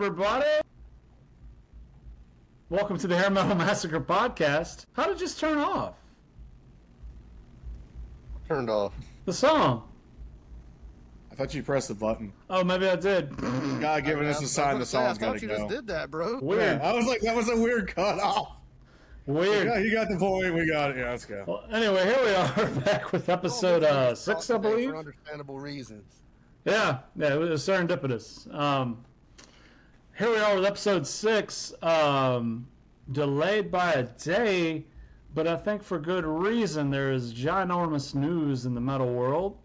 everybody! Welcome to the Hair Metal Massacre podcast. How did it just turn off? Turned off. The song. I thought you pressed the button. Oh, maybe I did. God giving us a sign the song's got to go. I thought you just did that, bro. Weird. Yeah, I was like, that was a weird cut off. Weird. Yeah, you got the point. We got it. Yeah, let's go. Well, anyway, here we are back with episode 6, I believe. For understandable reasons. Yeah, it was serendipitous. Here we are with episode 6, delayed by a day, but I think for good reason. There is ginormous news in the metal world.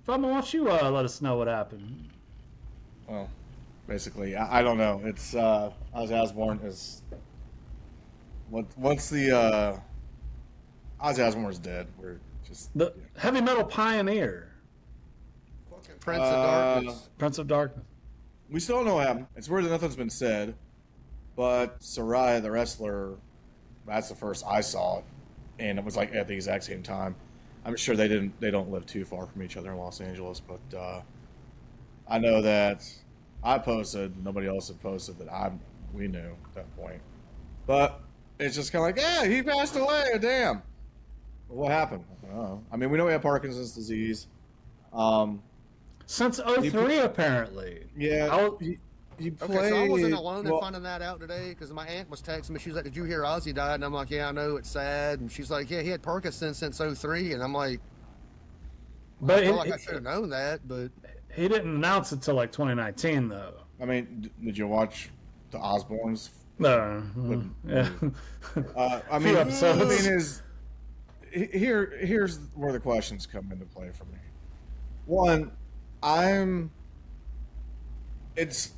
Fama, why don't you let us know what happened? Well, basically, I don't know. It's Ozzy Osbourne is what's the Ozzy Osbourne is dead. We're just The heavy metal pioneer, Prince of Darkness. Prince of Darkness. We still don't know what happened. It's weird that nothing's been said, but Saraya, the wrestler, that's the first I saw it, and it was like at the exact same time. I'm sure they don't live too far from each other in Los Angeles, but I know that I posted, nobody else had posted that we knew at that point. But it's just kind of like, yeah, he passed away, damn. Well, what happened? I don't know. I mean, we know he had Parkinson's disease. Since 03, apparently. Yeah. He played, Okay, so I wasn't alone in finding that out today because my aunt was texting me. She was like, "Did you hear Ozzy died?" And I'm like, "Yeah, I know. It's sad." And she's like, "Yeah, he had Parkinson's since 03." And I'm like, But I feel like I should have known that, but he didn't announce it till like 2019, though. I mean, did you watch the Osbournes? No. Yeah. I mean, episodes. here's where the questions come into play for me. One, it's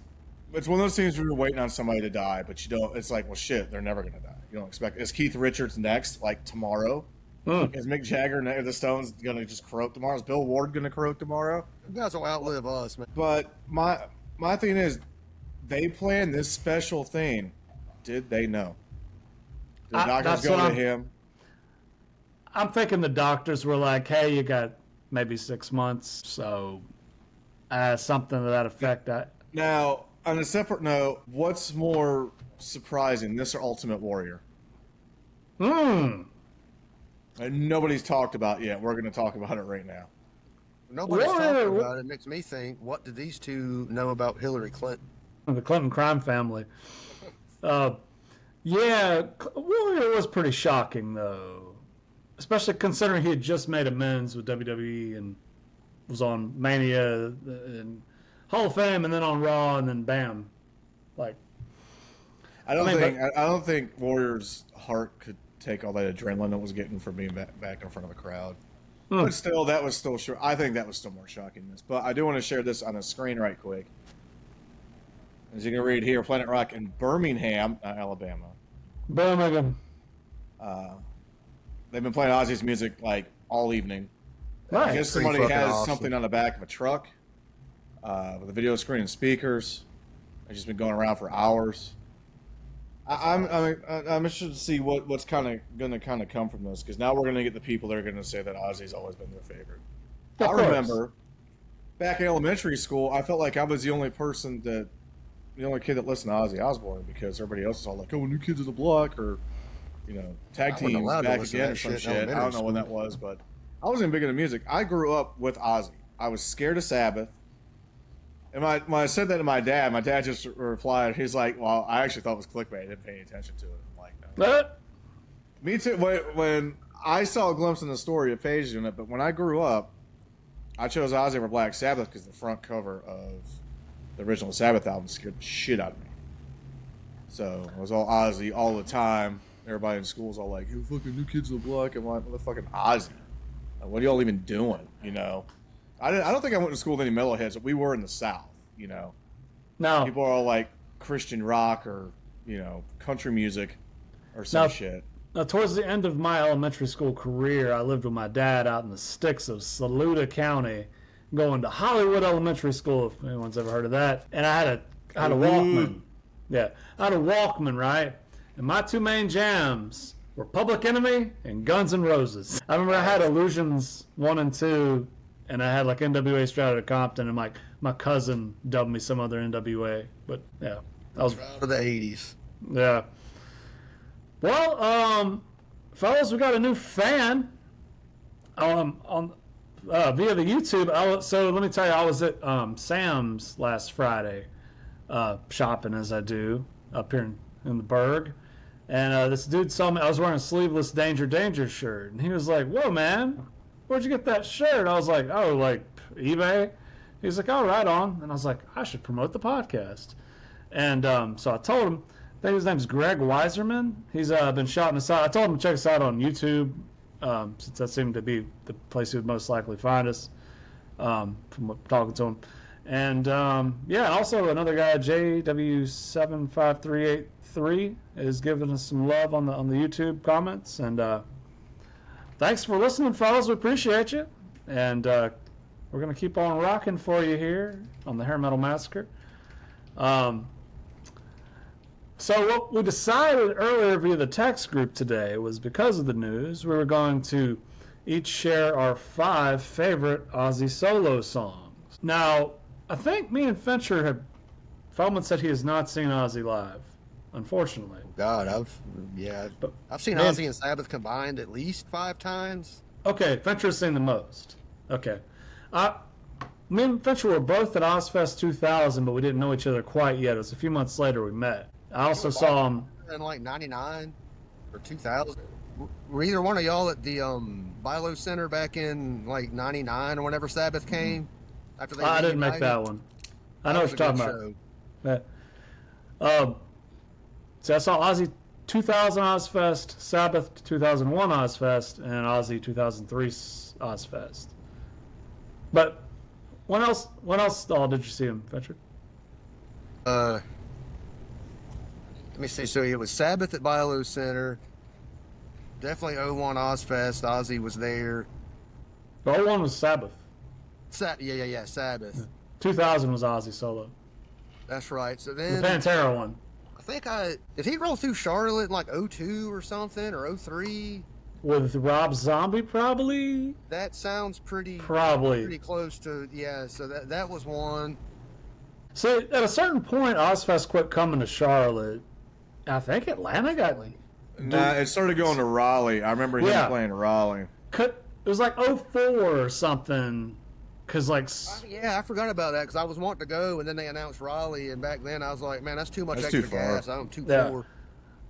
one of those things where you're waiting on somebody to die, but you don't. It's like, well, shit, they're never gonna die. You don't expect. Is Keith Richards next? Like tomorrow? Is Mick Jagger, the Stones, gonna just croak tomorrow? Is Bill Ward gonna croak tomorrow? you guys will outlive us, man. But my thing is, they planned this special thing. Did they know? Did the doctors go to him? I'm thinking the doctors were like, "Hey, you got maybe 6 months, so something to that effect." Now, on a separate note, what's more surprising, this or Ultimate Warrior? And nobody's talked about yet. We're going to talk about it right now. Nobody's talking about it. It makes me think, what did these two know about Hillary Clinton? The Clinton crime family. Yeah, Warrior was pretty shocking, though. Especially considering he had just made amends with WWE and was on Mania and Hall of Fame and then on Raw and then bam. Like, I don't think Warrior's heart could take all that adrenaline it was getting from being back in front of a crowd. But still, that was still sure. I think that was still more shocking than this. But I do want to share this on the screen right quick. As you can read here, Planet Rock in Birmingham, Alabama. Birmingham. They've been playing Ozzy's music like all evening. Right. I guess somebody has something on the back of a truck with a video screen and speakers. It's just been going around for hours. I'm interested to see what's kind of going to come from this, because now we're going to get the people that are going to say that Ozzy's always been their favorite. I remember back in elementary school, I felt like I was the only kid that listened to Ozzy Osbourne, because everybody else was all like, "Oh, New Kids on the Block," or tag teams back again or some shit. I don't know when that was, but I wasn't big into music. I grew up with Ozzy. I was scared of Sabbath. And when I said that to my dad just replied, he's like, "Well, I actually thought it was clickbait. I didn't pay any attention to it." I'm like, "No." What? Me too. When I saw a glimpse in the story of Page doing it, but when I grew up, I chose Ozzy over Black Sabbath because the front cover of the original Sabbath album scared the shit out of me. So it was all Ozzy all the time. Everybody in school was all like, "You fucking New Kids on the Block," and like, "Motherfucking Ozzy. Like, what are y'all even doing?" I don't think I went to school with any metalheads, but we were in the South, No. People are all like Christian rock or, country music or some shit. Now, towards the end of my elementary school career, I lived with my dad out in the sticks of Saluda County, going to Hollywood Elementary School, if anyone's ever heard of that. And I had a Walkman. Yeah, I had a Walkman, right? And my two main jams were Public Enemy and Guns N' Roses. I remember I had Illusions 1 and 2, and I had like NWA Straight Outta Compton, and like my cousin dubbed me some other NWA. But yeah, that was Proud of the 80s. yeah. Well, fellas, we got a new fan on via the YouTube. So let me tell you, I was at Sam's last Friday, shopping as I do up here in the Berg, and this dude saw me. I was wearing a sleeveless Danger shirt, and he was like, "Whoa, man, where'd you get that shirt?" I was like, "Oh, like eBay." He's like, "Oh, right on," and I was like, "I should promote the podcast," and so I told him. I think his name's Greg Weiserman. He's been shouting us out. I told him to check us out on YouTube, since that seemed to be the place he would most likely find us, from talking to him. And yeah, also another guy, JW75383, is giving us some love on the YouTube comments. And thanks for listening, fellas. We appreciate you. And we're gonna keep on rocking for you here on the Hair Metal Massacre. So what we decided earlier via the text group today was, because of the news, we were going to each share our 5 favorite Ozzy solo songs. Now, I think me and Fincher Feldman said he has not seen Ozzy live, unfortunately. God, I've seen Ozzy and Sabbath combined at least 5 times. Okay, Fincher's seen the most. Okay. Me and Fincher were both at Ozfest 2000, but we didn't know each other quite yet. It was a few months later we met. I also saw him in like 99 or 2000. Were either one of y'all at the Bilo Center back in like 99 or whenever Sabbath came? After they I didn't make that one. I know what you're talking about. So I saw Ozzy 2000 Ozfest, Sabbath 2001 Ozfest, and Ozzy 2003 Ozfest. But when else all did you see him, Fincher? Let me see. So it was Sabbath at Bilo Center. Definitely 01 Ozfest. Ozzy was there. The 01 was Sabbath. Yeah, Sabbath. 2000 was Ozzy solo. That's right. So then The Pantera one. I think did he roll through Charlotte in like 02 or something, or 03? With Rob Zombie, probably? That sounds pretty close to, yeah. So that was one. So at a certain point, Ozfest quit coming to Charlotte. I think Atlanta got... Nah, it started going to Raleigh. I remember him playing Raleigh. It was like 04 or something. Because like... Yeah, I forgot about that because I was wanting to go, and then they announced Raleigh, and back then I was like, man, that's too much extra gas. I'm too poor.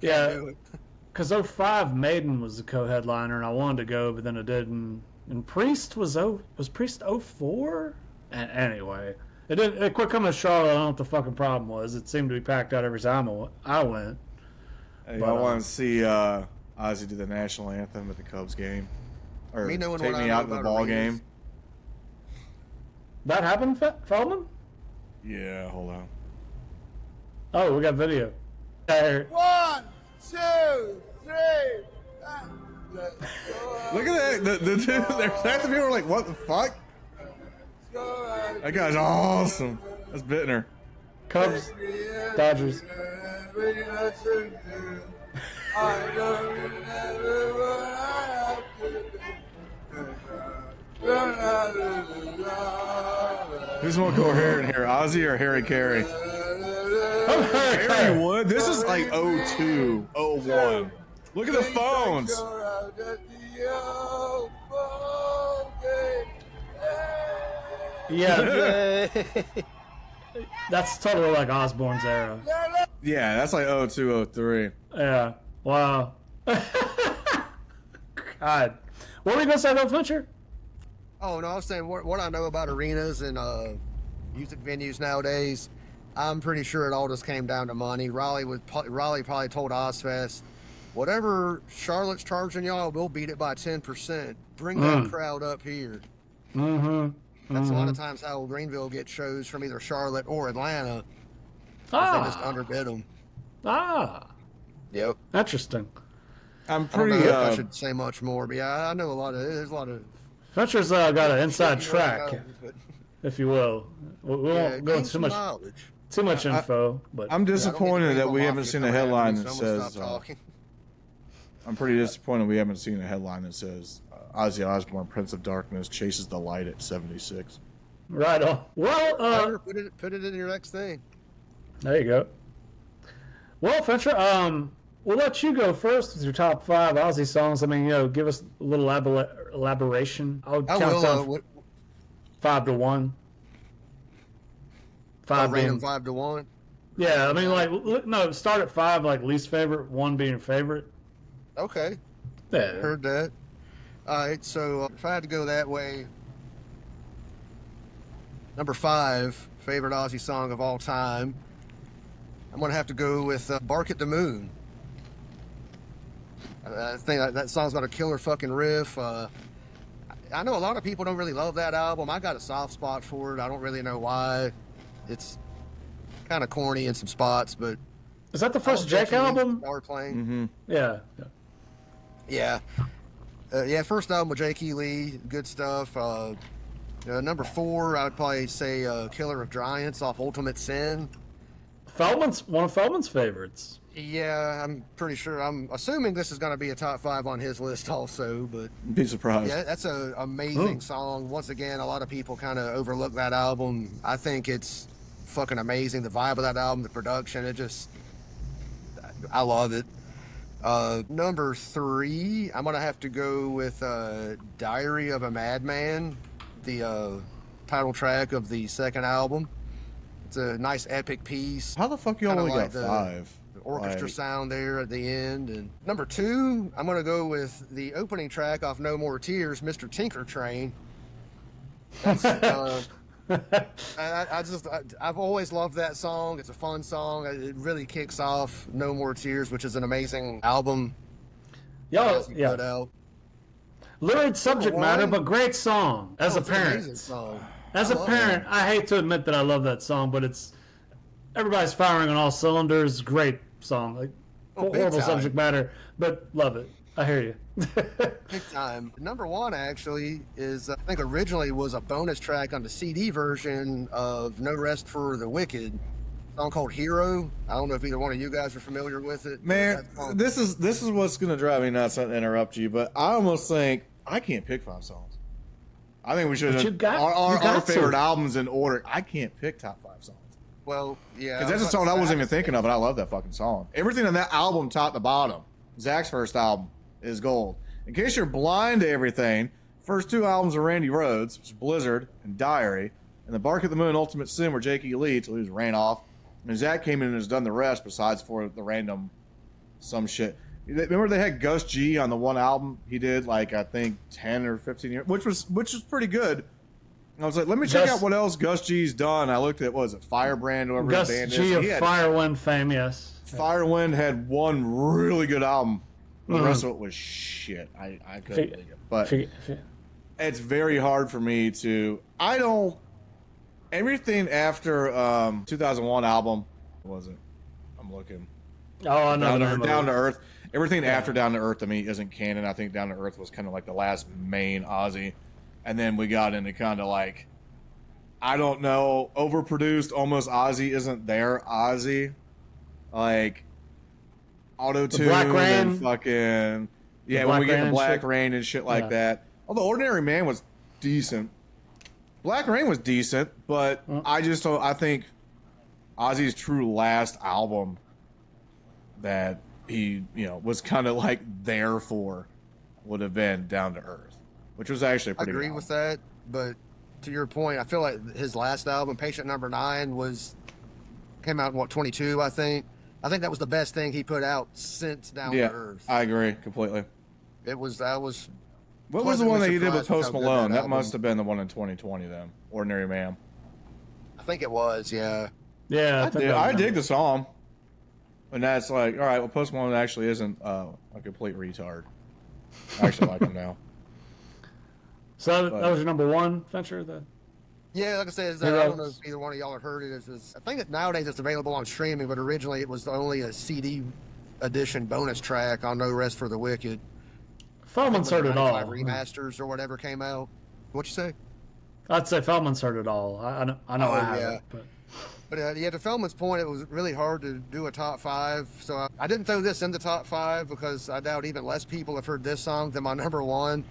Yeah. Because 05 Maiden was the co-headliner, and I wanted to go, but then I didn't. And Priest was Priest 04? Anyway, it quit coming to Charlotte. I don't know what the fucking problem was. It seemed to be packed out every time I went. Hey, I want to see Ozzy do the national anthem at the Cubs game, or take me out to the ball game. That happened, Feldman? Yeah, hold on. Oh, we got video. 1, 2, 3. Look at that. The dude, there's half the people are like, what the fuck? That guy's awesome. That's Bittner. Cubs, Dodgers. Who's more coherent here, Ozzy or Harry Carey? Harry Wood. This is like 02, 01. Look at the phones. Yeah. That's totally like Osborne's era. Yeah, that's like 02, 03. Yeah. Wow. God. What were you going to say about Fincher? Oh, no, I was saying what I know about arenas and music venues nowadays. I'm pretty sure it all just came down to money. Raleigh probably told Ozfest, whatever Charlotte's charging y'all, we'll beat it by 10%. Bring that crowd up here. Mm-hmm. That's a lot of times how Greenville gets shows from either Charlotte or Atlanta. They just underbid them. Yep. Interesting. I'm pretty. I don't know if I should say much more, but yeah, I know there's a lot of. Fincher's got an inside track, if you will. We won't go into too much info, but I'm disappointed that we haven't seen a headline that says. I'm pretty disappointed we haven't seen a headline that says Ozzy Osbourne, Prince of Darkness, chases the light at 76. Right on. Well, Put it in your next thing. there you go. Well, Fincher, we'll let you go first with your top 5 Aussie songs. I mean, give us a little elaboration. I would count down 5 to 1. 5 random being, 5 to 1. Yeah, I mean, like, no, start at 5, like least favorite, 1 being favorite. Okay. Yeah. Heard that. All right, so if I had to go that way, number 5, favorite Aussie song of all time, I'm going to have to go with Bark at the Moon. I think that song's got a killer fucking riff. I know a lot of people don't really love that album. I got a soft spot for it. I don't really know why. It's kind of corny in some spots, but... Is that the first Jake album? Playing. Mm-hmm. Yeah. Yeah, first album with Jake E. Lee. Good stuff. Number 4, I would probably say Killer of Giants off Ultimate Sin. One of Feldman's favorites. Yeah, I'm pretty sure. I'm assuming this is going to be a top 5 on his list also, but Be surprised. yeah, that's an amazing song. Once again, a lot of people kind of overlook that album. I think it's fucking amazing. The vibe of that album, the production, I love it. Number 3, I'm going to have to go with Diary of a Madman, the title track of the second album. It's a nice epic piece. How the fuck you only got 5? The orchestra sound there at the end. And number 2, I'm going to go with the opening track off No More Tears, Mr. Tinker Train. That's, I've always loved that song. It's a fun song. It really kicks off No More Tears, which is an amazing album. Yeah. Lurid subject matter, but great song. As a parent, I hate to admit that I love that song, but everybody's firing on all cylinders. Great song. Like, horrible subject matter, but love it. I hear you. Big time. Number 1 actually is, I think originally was a bonus track on the CD version of No Rest for the Wicked, a song called Hero. I don't know if either one of you guys are familiar with it. Man, this is what's gonna drive me nuts. Not to interrupt you, but I almost think I can't pick 5 songs. I think we should have our favorite albums in order. I can't pick top 5 songs. Well, yeah, because that's a song I wasn't even thinking of, and I love that fucking song. Everything on that album, top to bottom, Zach's first album, is gold. In case you're blind to everything, first 2 albums are Randy Rhoads, which is Blizzard and Diary, and the Bark at the Moon, Ultimate Sin were Jake E. Lee till he was ran off, and Zach came in and has done the rest besides for the random some shit. Remember they had Gus G on the one album he did, like I think 10 or 15 years, which was pretty good. And I was like, let me check out what else Gus G's done. I looked at, what was it, Firebrand, whoever his band is. Gus G of Firewind fame, yes. Firewind had one really good album. The rest of it was shit. I couldn't believe it. But it's very hard for me to... Everything after 2001 album, what was it? I'm looking. Oh, I know. Down to Earth. Everything after Down to Earth to me isn't canon. I think Down to Earth was kind of like the last main Ozzy. And then we got into kind of like, I don't know, overproduced, almost Ozzy isn't there Ozzy. Like, auto-tune and fucking... Yeah, when we get into Black Rain and shit like that. Although Ordinary Man was decent. Black Rain was decent, but I think Ozzy's true last album that he, was kind of like there for would have been Down to Earth, which was actually pretty good. I agree with that, but to your point, I feel like his last album, Patient Number 9, came out in 22, I think. I think that was the best thing he put out since Down to Earth. I agree completely. What was the one that he did with Post Malone? That must have been the one in 2020 then. Ordinary Man. I think it was, yeah. Yeah, I dig the song. And that's like, all right, well, Post Malone actually isn't a complete retard. I actually like him now. So that was your number 1, Venture? Yeah, like I said, I don't know if either one of y'all have heard it. I think that nowadays it's available on streaming, but originally it was only a CD edition bonus track on No Rest for the Wicked. Feldman's heard it all. Remasters or whatever came out. What'd you say? I'd say Feldman's heard it all. I know I haven't. But to Feldman's point, it was really hard to do a top 5. So I didn't throw this in the top 5 because I doubt even less people have heard this song than my number 1.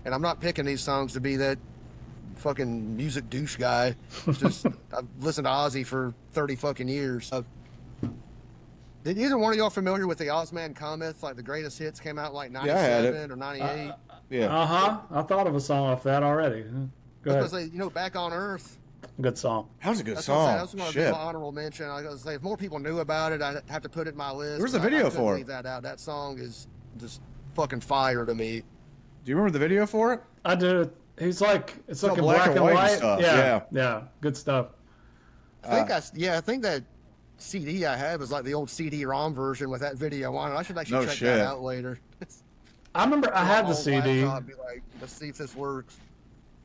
And I'm not picking these songs to be that fucking music douche guy. Just I've listened to Ozzy for 30 fucking years. Did either one of y'all familiar with the Ozman Cometh? Like the greatest hits came out like 97 or 98. Yeah. I thought of a song off that already. Go ahead. Say, Back on Earth. Good song. That was a good That's song. That was going to be my honorable mention. I was going to say, if more people knew about it, I'd have to put it in my list. Where's the video for it? Leave that out. That song is just fucking fire to me. Do you remember the video for it? I do. He's like, it's like all a black and white stuff. Yeah. Good stuff. I think that CD I have is like the old CD-ROM version with that video on it. I should actually check that out later. I remember I had the CD. Laptop, be like, let's see if this works.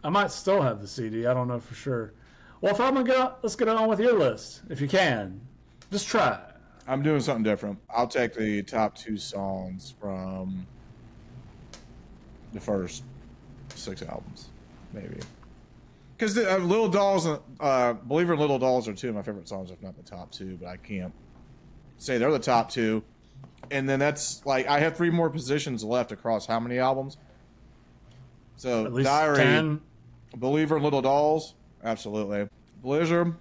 I might still have the CD. I don't know for sure. Well, if I'm gonna let's get on with your list, if you can. Just try. I'm doing something different. I'll take the top 2 songs from the first 6 albums, maybe. Because Little Dolls, Believer and Little Dolls are 2 of my favorite songs, if not the top 2, but I can't say they're the top 2. And then that's like, I have 3 more positions left across how many albums? So, At least Diary, 10. Believer and Little Dolls, absolutely. Blizzard,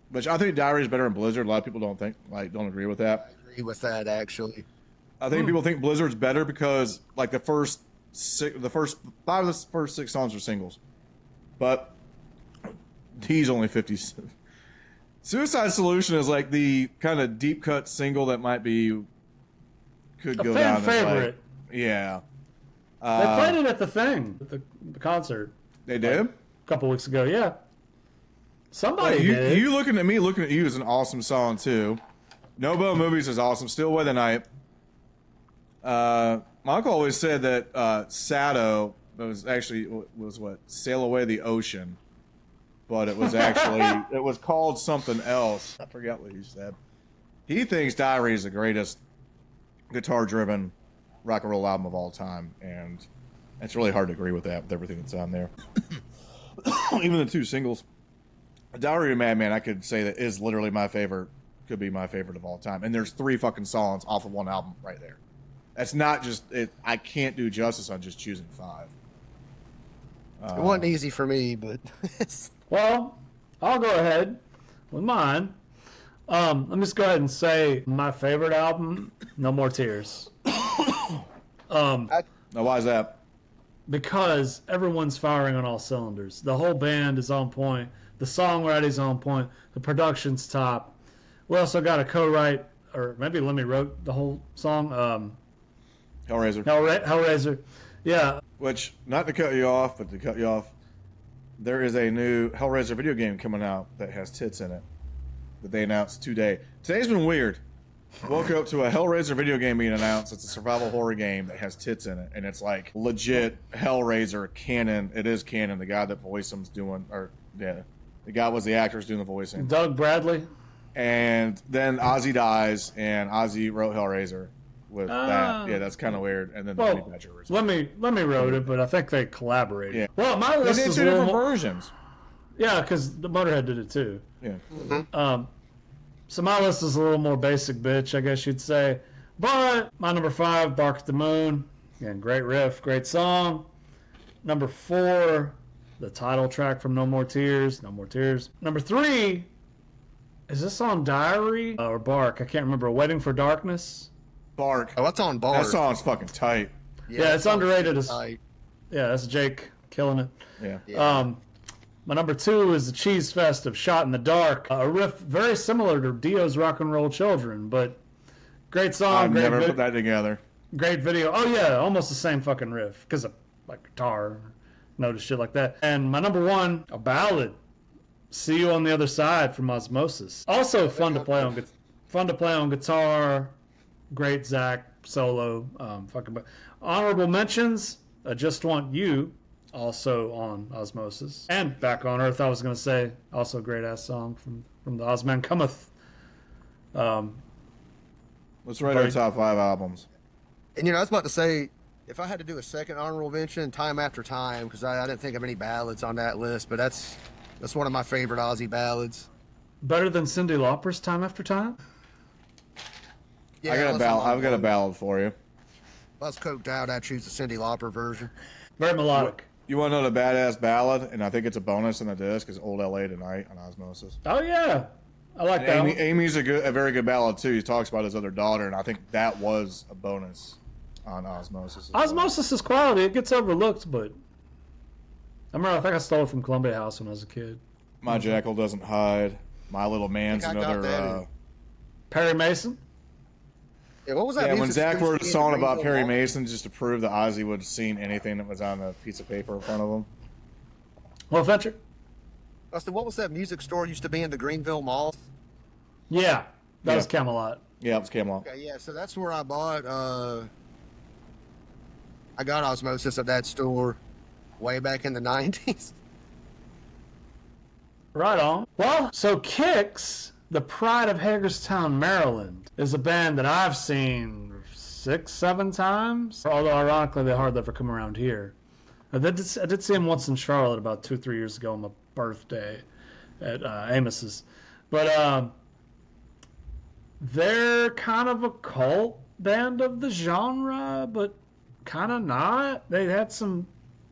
which I think Diary is better than Blizzard. A lot of people don't agree with that. I agree with that, actually. I think people think Blizzard's better because like the first 5 of the first 6 songs are singles, but he's only 50. Suicide Solution is like the kind of deep cut single that could go down as favorite. Yeah. They played it at the thing, at the concert. They did? A couple weeks ago, yeah. Somebody did. You looking at you is an awesome song too. No Bow Movies is awesome. Still Away the Night. My uncle always said that Sado was what Sail Away the Ocean, but it was actually it was called something else. I forgot what he said. He thinks Diary is the greatest guitar-driven rock and roll album of all time, and it's really hard to agree with that with everything that's on there. Even the 2 singles. Diary of a Madman, I could say that is literally my favorite, could be my favorite of all time. And there's 3 fucking songs off of one album right there. That's not just it. I can't do justice on just choosing 5. It wasn't easy for me, but Well, I'll go ahead with mine. Let me just go ahead and say my favorite album, No More Tears. Now, why is that? Because everyone's firing on all cylinders. The whole band is on point. The songwriting's on point. The production's top. We also got a co-write, or maybe Lemmy wrote the whole song. Hellraiser. Hellraiser. Yeah. Which, not to cut you off, but to cut you off, there is a new Hellraiser video game coming out that has tits in it that they announced today. Today's been weird. Woke up to a Hellraiser video game being announced. It's a survival horror game that has tits in it, and it's like legit Hellraiser canon. It is canon. The guy that voiced him's doing, the guy was the actor's doing the voicing. Doug Bradley. And then Ozzy dies, and Ozzy wrote Hellraiser with that. Yeah, that's kind of weird. And then the Honey Badger. Let me wrote it, but I think they collaborated. Yeah. Well, my list they did is 2 different versions. Yeah, because the Motorhead did it too. Yeah. Mm-hmm. So my list is a little more basic, bitch, I guess you'd say. But my number 5, Bark at the Moon. Again, great riff, great song. Number 4, the title track from No More Tears. No More Tears. Number 3, is this on Diary or Bark? I can't remember. Waiting for Darkness. Bark. Oh, that's on Bark. That song's fucking tight. Yeah, it's underrated. Tight. Yeah, that's Jake killing it. Yeah. My number 2 is the Cheese Fest of Shot in the Dark. A riff very similar to Dio's Rock and Roll Children, but great song. I've never put that together. Great video. Oh yeah, almost the same fucking riff because of like guitar, notice shit like that. And my number 1, a ballad, "See You on the Other Side" from Osmosis. Also fun to play on guitar. Great Zach solo. Honorable mentions. I Just Want You. Also on Osmosis. And Back on Earth, I was going to say. Also a great-ass song from the Ozman Cometh. Let's write our top 5 albums. And, I was about to say, if I had to do a second honorable mention, Time After Time, because I didn't think of any ballads on that list, but that's one of my favorite Ozzy ballads. Better than Cyndi Lauper's Time After Time? Yeah, I've got a ballad for you. If I was coked out, I'd choose the Cyndi Lauper version. Very melodic. You want to know the badass ballad? And I think it's a bonus in the disc, is Old L.A. Tonight on Osmosis. Oh, yeah. I like that one. Amy's a very good ballad, too. He talks about his other daughter, and I think that was a bonus on Osmosis. Osmosis is quality. It gets overlooked, but I think I stole it from Columbia House when I was a kid. My Jackal Doesn't Hide. My Little Man's another... Perry Mason? Yeah, what was that? Yeah, when Zach wrote a song about Perry Mall? Mason just to prove that Ozzy would have seen anything that was on a piece of paper in front of him. What, Venture? I said, what was that music store used to be in the Greenville Mall? Yeah, that was Camelot. Yeah, it was Camelot. Okay, yeah, so that's where I bought, I got Osmosis at that store way back in the 90s. Right on. Well, so Kix, the pride of Hagerstown, Maryland, is a band that I've seen 6-7 times. Although, ironically, they hardly ever come around here. I did see them once in Charlotte about 2-3 years ago on my birthday at Amos's. But they're kind of a cult band of the genre, but kind of not. They had some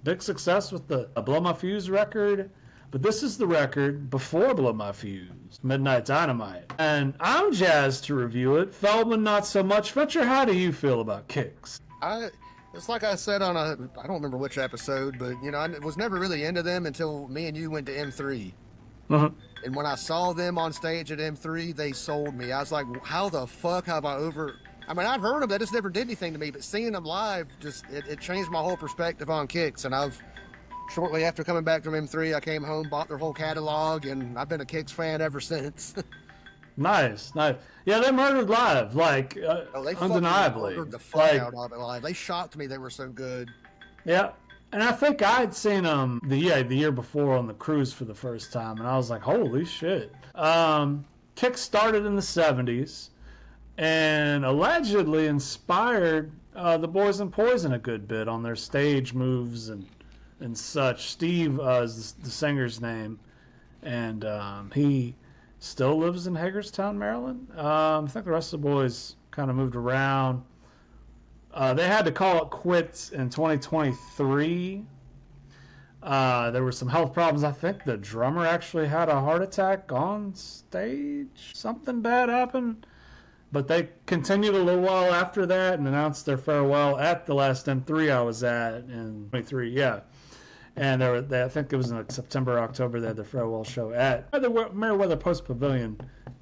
big success with the Blow My Fuse record. But this is the record before Blow My Fuse, Midnite Dynamite. And I'm jazzed to review it. Feldman, not so much. Venture, how do you feel about Kix? It's like I said on I don't remember which episode, but, you know, I was never really into them until me and you went to M3. Mm-hmm. And when I saw them on stage at M3, they sold me. I was like, how the fuck have I I mean, I've heard them, that just never did anything to me, but seeing them live, it changed my whole perspective on Kix. And shortly after coming back from M3, I came home, bought their whole catalog, and I've been a Kix fan ever since. Nice. Yeah, they murdered live, like, They undeniably. murdered the fuck out of it live. They shocked me. They were so good. Yeah. And I think I'd seen them the year before on the cruise for the first time, and I was like, holy shit. Kix started in the 70s and allegedly inspired the Boys and Poison a good bit on their stage moves and such. Steve is the singer's name, and he still lives in Hagerstown, Maryland. I think the rest of the boys kind of moved around. They had to call it quits in 2023. There were some health problems. I think the drummer actually had a heart attack on stage. Something bad happened. But they continued a little while after that and announced their farewell at the last M3 I was at in 23. Yeah. And I think it was in September, October, they had their farewell show at the Meriwether Post Pavilion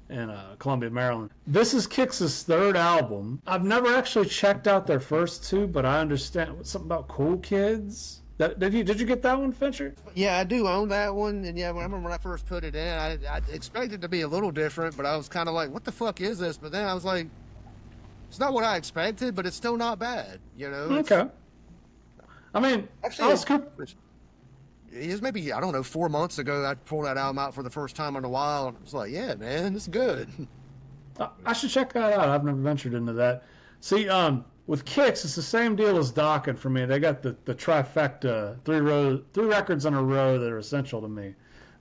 in Columbia, Maryland. This is Kix's third album. I've never actually checked out their first two, but I understand something about Cool Kids. Did you get that one, Fincher? Yeah, I do own that one. And yeah, I remember when I first put it in, I expected it to be a little different, but I was kind of like, what the fuck is this? But then I was like, it's not what I expected, but it's still not bad, you know? Okay. I mean, actually, it was maybe, I don't know, 4 months ago, I pulled that album out for the first time in a while. And I was like, yeah, man, it's good. I should check that out. I've never ventured into that. See, with Kix, it's the same deal as Dokken for me. They got the trifecta, three records in a row that are essential to me.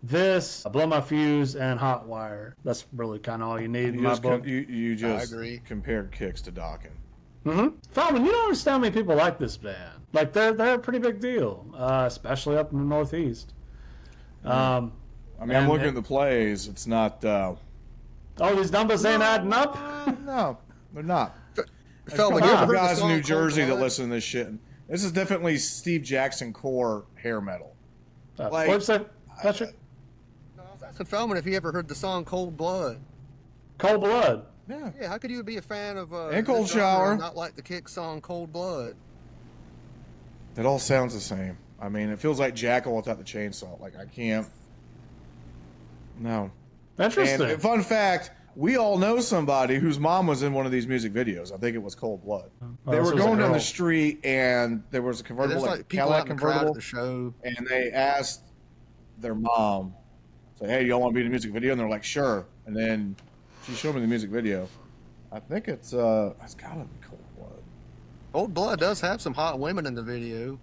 This, Blow My Fuse, and Hotwire. That's really kind of all you need in my book. You just I agree. compared Kix to Dokken. Mm-hmm. Feldman, you don't understand how many people like this band. Like, they're a pretty big deal, especially up in the Northeast. I mean, I'm looking at the plays. It's not... these numbers ain't adding up? No, they're not. Feldman, There's you ever heard the guys in song New Jersey Cold that Blood? listen to this shit. This is definitely Steve Jackson core hair metal. What's that, Patrick? No, I was asking Feldman if he ever heard the song Cold Blood. Cold Blood. Yeah. Yeah, how could you be a fan of And Cold this genre Shower. and not like the Kix song Cold Blood? It all sounds the same. I mean, it feels like Jackal without the chainsaw. Like, I can't... No. Interesting. And fun fact, we all know somebody whose mom was in one of these music videos. I think it was Cold Blood. They this were was a going down girl. the street, and there was a Yeah, convertible, there's like like people out Cadillac in the crowd at convertible, the show. and they asked their mom, say, hey, y'all want to be in a music video? And they're like, sure. And then she showed me the music video. I think it's gotta be Cold Blood. Cold Blood does have some hot women in the video.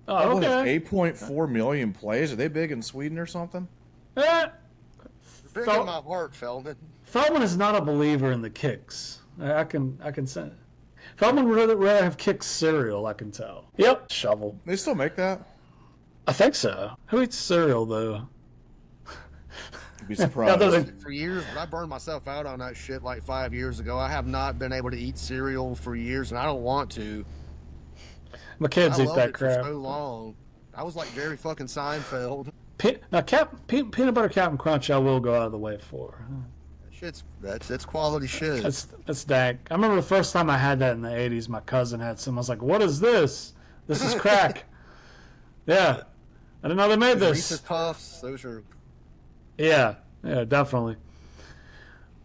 Oh, okay. 8.4 million plays. Are they big in Sweden or something? Eh, Big Fel- in my heart, Feldman. Feldman is not a believer in the Kix. I can say it. Feldman would rather have Kix cereal, I can tell. Yep. Shovel. They still make that? I think so. Who eats cereal, though? You'd be surprised. Other than- For years, but I burned myself out on that shit like 5 years ago. I have not been able to eat cereal for years, and I don't want to. My kids I eat loved that it crap. for so long. I was like Jerry fucking Seinfeld. Now, peanut butter Captain Crunch, I will go out of the way for. That's quality shit. That's dank. I remember the first time I had that in the 80s, my cousin had some. I was like, what is this? This is crack. Yeah. I didn't know they made this. Reese's Puffs, those are... Yeah, definitely.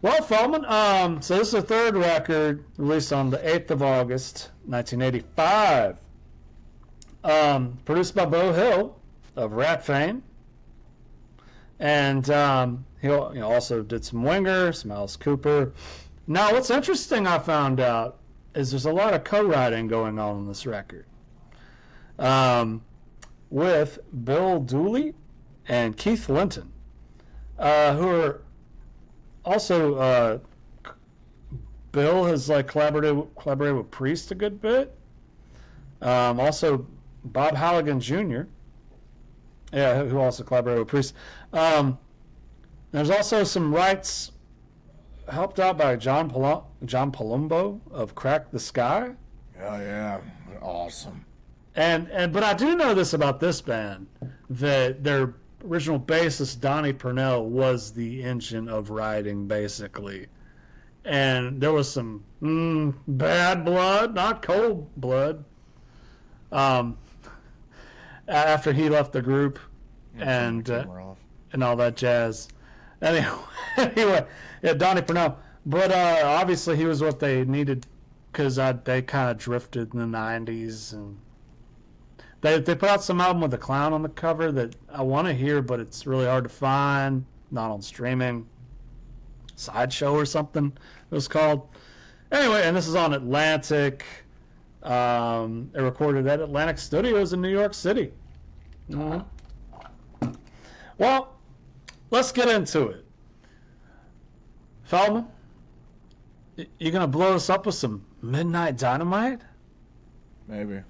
Well, Feldman, so this is the third record released on the 8th of August, 1985. Produced by Beau Hill of Rat fame. And he also did some Winger, some Alice Cooper. Now, what's interesting I found out is there's a lot of co-writing going on this record. With Bill Dooley and Keith Linton, who are also Bill has like collaborated with Priest a good bit. Also Bob Halligan Jr. Yeah, who also collaborated with Priest. There's also some rights helped out by John Palumbo of Crack the Sky. Yeah, awesome. But I do know this about this band, that their original bassist Donnie Purnell was the engine of writing, basically. And there was some bad blood, not cold blood, after he left the group and all that jazz. Anyway, yeah, Donnie Purnell. But obviously he was what they needed, because they kind of drifted in the 90s, and they put out some album with a clown on the cover that I want to hear, but it's really hard to find, not on streaming. Sideshow or something it was called. Anyway, and this is on Atlantic. They recorded at Atlantic Studios in New York City. Mm-hmm. Well, let's get into it. Feldman, you gonna blow us up with some Midnite Dynamite? Maybe.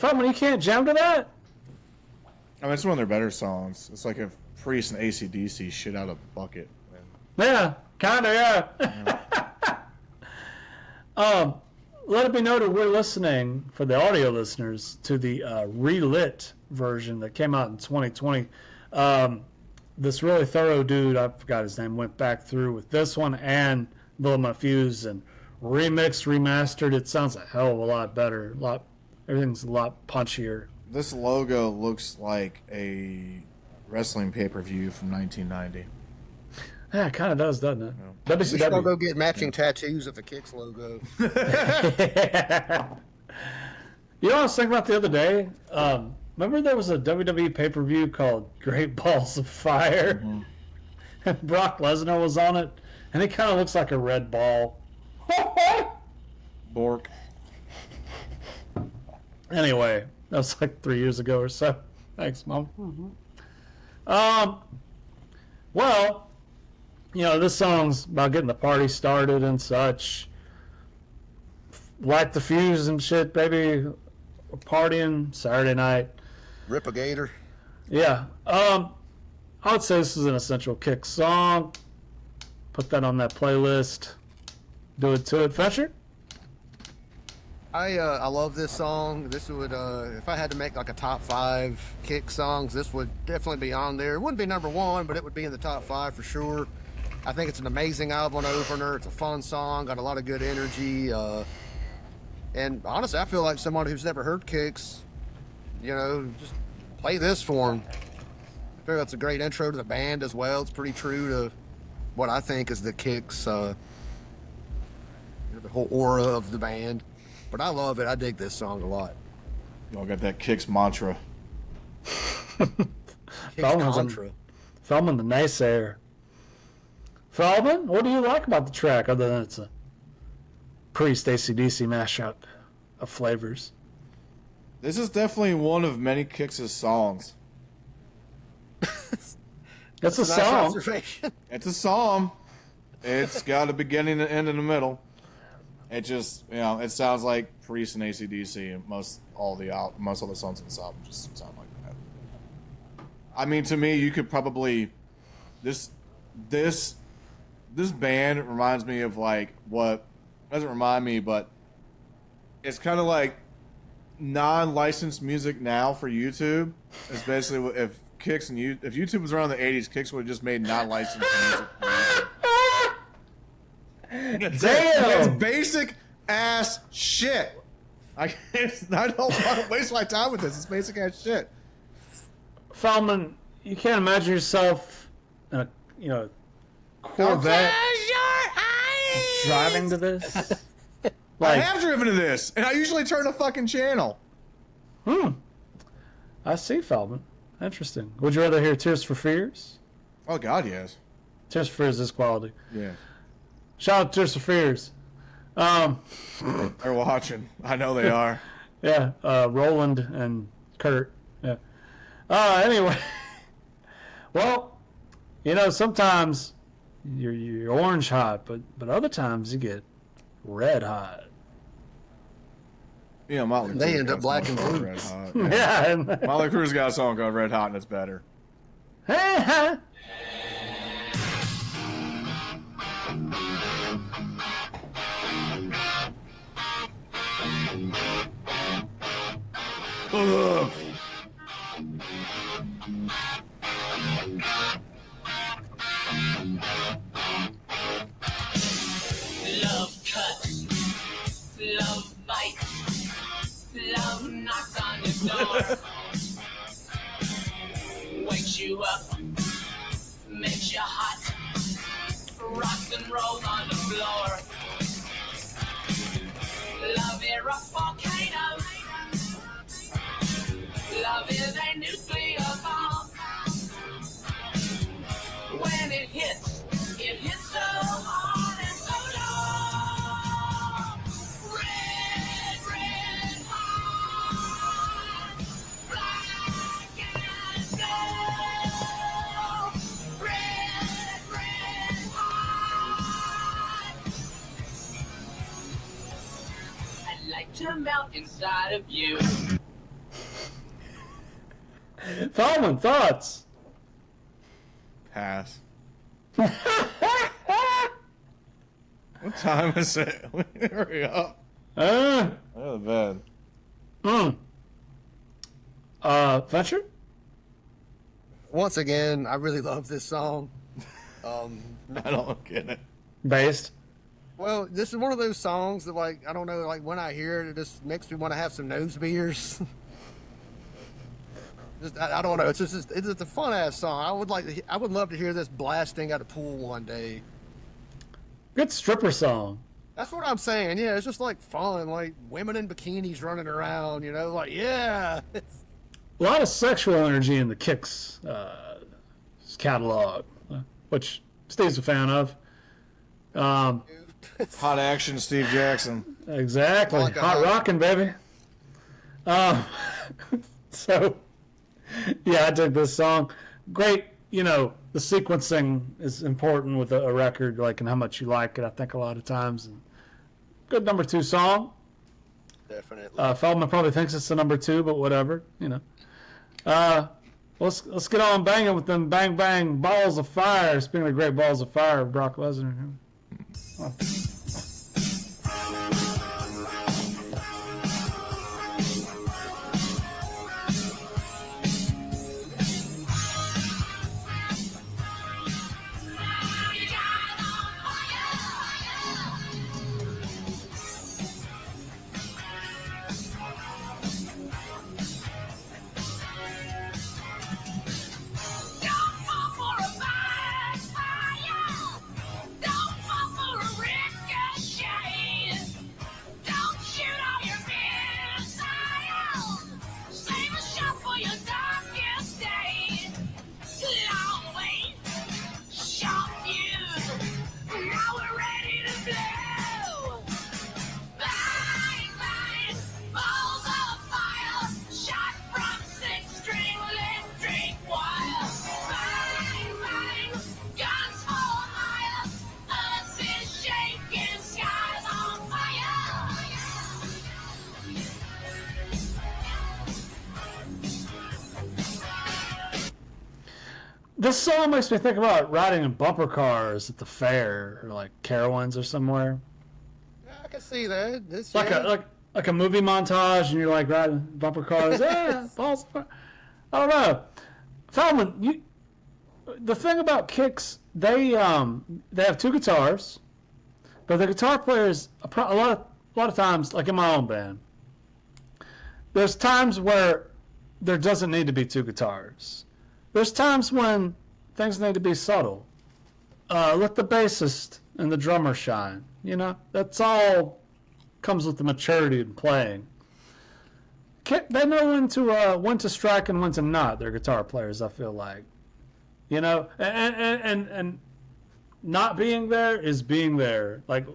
Feldman, you can't jam to that? I mean, it's one of their better songs. It's like if Priest and AC/DC shit out a bucket. Yeah, kinda, yeah. Let it be noted, we're listening, for the audio listeners, to the relit version that came out in 2020. This really thorough dude, I forgot his name, went back through with this one and Lil My Fuse and remixed, remastered. It sounds a hell of a lot better. Everything's a lot punchier. This logo looks like a wrestling pay-per-view from 1990. Yeah, it kind of does, doesn't it? Yeah. We should all go get matching tattoos of the Kicks logo. You know what I was thinking about the other day? Remember there was a WWE pay-per-view called Great Balls of Fire? Mm-hmm. And Brock Lesnar was on it, and he kind of looks like a red ball. Bork. Anyway, that was like 3 years ago or so. Thanks, Mom. Mm-hmm. Well, this song's about getting the party started and such. Light the fuse and shit, baby. We're partying Saturday night. Rip a Gator. Yeah. I would say this is an essential Kick song. Put that on that playlist. Do it to it, Fetcher. I love this song. This would if I had to make like a top 5 Kick songs, this would definitely be on there. It wouldn't be number 1, but it would be in the top 5 for sure. I think it's an amazing album opener. It's a fun song, got a lot of good energy. And honestly, I feel like someone who's never heard Kicks, just play this for them. I feel that's a great intro to the band as well. It's pretty true to what I think is the Kicks, the whole aura of the band. But I love it. I dig this song a lot. Y'all got that Kicks mantra. Feldman the naysayer. Feldman, what do you like about the track other than it's a pre-AC/DC mashup of flavors? This is definitely one of many Kicks' songs. It's a Nice song. observation. It's a song. It's got a beginning, an end, and a middle. It just, it sounds like Priest and AC/DC, and most all the songs in this album just sound like that. I mean, to me, you could probably this band reminds me of like what doesn't remind me, but it's kind of like non-licensed music now for YouTube. It's basically if Kicks and if YouTube was around the '80s, Kicks would have just made non-licensed music. Damn! It's basic ass shit. I don't want to waste my time with this. It's basic ass shit. Feldman, you can't imagine yourself in a Corvette driving to this. I have driven to this, and I usually turn the fucking channel. I see, Feldman. Interesting. Would you rather hear Tears for Fears? Oh God, yes. Tears for Fears is quality. Yeah. Shout out to Tears for Fears. They're watching. I know they are. Yeah, Roland and Kurt. Yeah. Anyway, well, sometimes you're orange hot, but other times you get red hot. Yeah, Motley Crue. They end up black and blue. Red Hot. Yeah. And, Motley Crue's got a song called Red Hot, and it's better. Ugh. Love cuts, love bites, love knocks on your door. Wakes you up, makes you hot, rocks and rolls on the floor. Love is a volcano. Love is a nuclear bomb. When it hits so hard and so long. Red, red hot, black and gold. Red, red hot. I'd like to melt inside of you. Feldman, thoughts? Pass. What time is it? Hurry up. Go to bed. Fletcher? Once again, I really love this song. I don't get it. Based? Well, this is one of those songs that, like, I don't know, like when I hear it, it just makes me want to have some nose beers. I don't know. It's a fun ass song. I would love to hear this blasting at a pool one day. Good stripper song. That's what I'm saying. Yeah, it's just like fun, like women in bikinis running around. Like yeah. A lot of sexual energy in the Kicks catalog, which Steve's a fan of. Hot action, Steve Jackson. Exactly. Like Hot rockin', baby. So, yeah, I dig this song. Great, the sequencing is important with a record, like, and how much you like it, I think, a lot of times. And good number 2 song. Definitely. Feldman probably thinks it's the number 2, but whatever, Let's get on banging with them bang bang balls of fire. Speaking of great balls of fire, Brock Lesnar. Oh. This song makes me think about riding in bumper cars at the fair or like Carowinds or somewhere. Yeah, I can see that. It's Like a movie montage, and you're like riding bumper cars. Yeah, balls. I don't know. Feldman, the thing about Kicks, they have two guitars, but the guitar players a lot of times, like in my own band, there's times where there doesn't need to be two guitars. There's times when things need to be subtle. Let the bassist and the drummer shine. You know, that's all comes with the maturity in playing. They know when to strike and when to not. They're guitar players, I feel like. You know, and not being there is being there. Like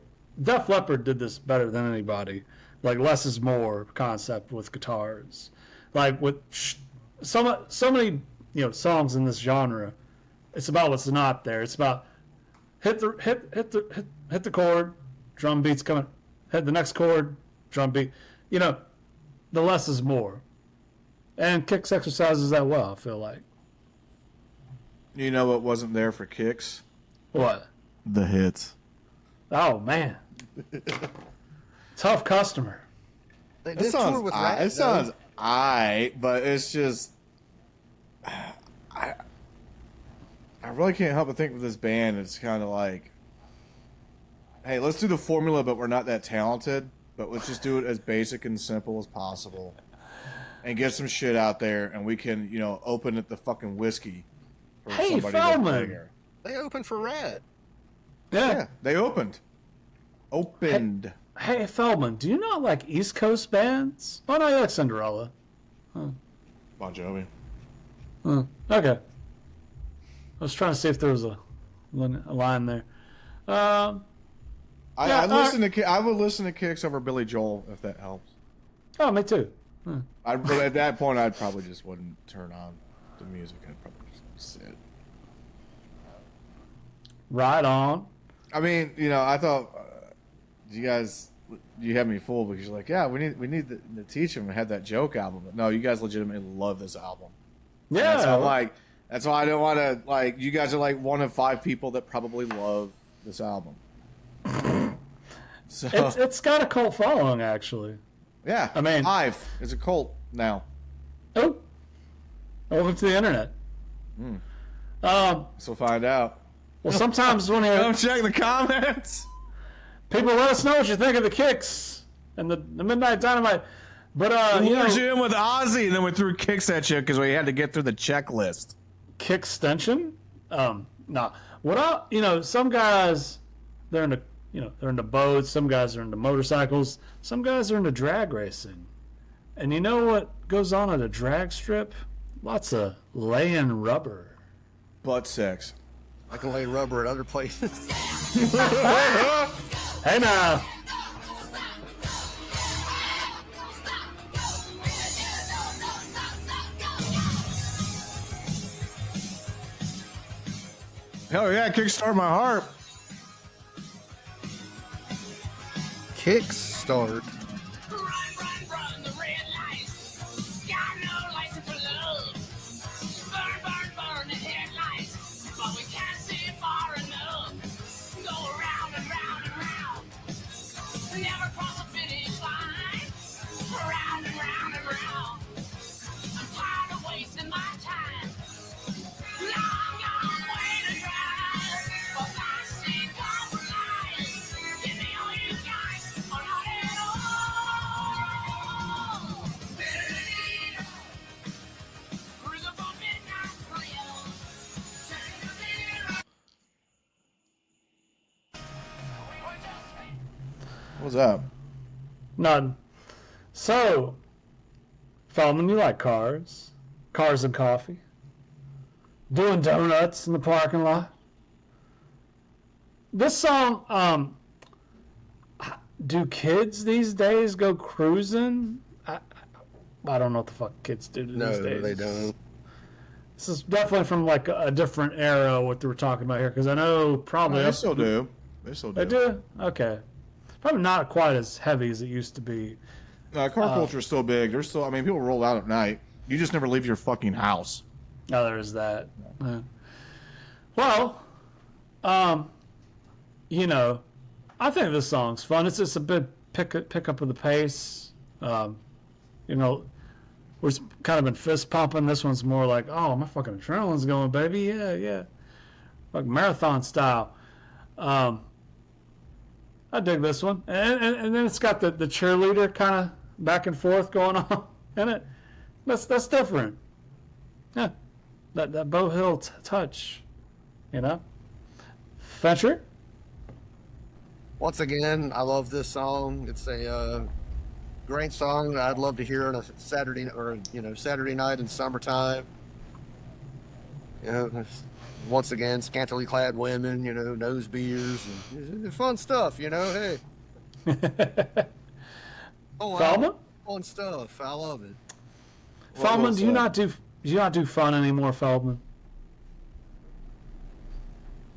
Def Leppard did this better than anybody. Like less is more concept with guitars. Like with so many songs in this genre, it's about what's not there. It's about hit the chord, drum beats coming, hit the next chord, drum beat. You know, the less is more. And Kicks exercises that well, I feel like. You know what wasn't there for Kicks? What? The hits. Oh man. Tough customer. They did tour with Rat. It sounds aight, but it's just I really can't help but think with this band, it's kind of like, hey, let's do the formula, but we're not that talented, but let's just do it as basic and simple as possible and get some shit out there, and we can, open at the fucking whiskey for somebody that's bigger. They opened for Rat. Yeah, they opened. Hey, Feldman, do you not like East Coast bands? Oh, no, you like Cinderella. Bon Jovi. Okay. I was trying to see if there was a line there. I would listen to Kicks over Billy Joel if that helps. Oh, me too. But at that point, I probably just wouldn't turn on the music. I'd probably just sit. Right on. I mean, I thought you had me fooled because you're like, yeah, we need to teach them and have that joke album. But no, you guys legitimately love this album. Yeah, that's why I don't want to you guys are like one of 5 people that probably love this album. So it's got a cult following, actually. Yeah, I mean, 5 is a cult now. Oh, over to the internet. So find out. Well, sometimes when come check the comments. People let us know what you think of the Kicks and the Midnite Dynamite. But we were in with Ozzy, and then we threw Kicks at you because we had to get through the checklist. Kick extension? No. Some guys they're into boats. Some guys are into motorcycles. Some guys are into drag racing. And you know what goes on at a drag strip? Lots of laying rubber. Butt sex. I can lay rubber at other places. Hey now. Hell yeah, Kickstart My Heart. Kickstart. Run, the red light. Got no license for love. What's up? None. So, Feldman, you like cars. Cars and coffee. Doing donuts in the parking lot. This song, do kids these days go cruising? I don't know what the fuck kids do these days. No, they don't. This is definitely from like a different era what they were talking about here, because I know probably... They still do. They still do. They do? Okay. Probably not quite as heavy as it used to be. Car culture is still big. There's still, I mean, people roll out at night. You just never leave your fucking house. Oh, there's that. Yeah. Well, you know, I think this song's fun. It's just a bit pick up of the pace. You know, we've kind of been fist pumping. This one's more like, oh, my fucking adrenaline's going, baby. Yeah, yeah. Like marathon style. I dig this one. And then it's got the cheerleader kind of back and forth going on in it. That's different. Yeah. That Bow Hill touch, you know? Fetcher? Once again, I love this song. It's a great song that I'd love to hear on a Saturday night in summertime. You know, once again, scantily clad women, you know, nose beers, and fun stuff, you know, hey. Feldman? Fun stuff. I love it. Feldman, do you not do fun anymore, Feldman?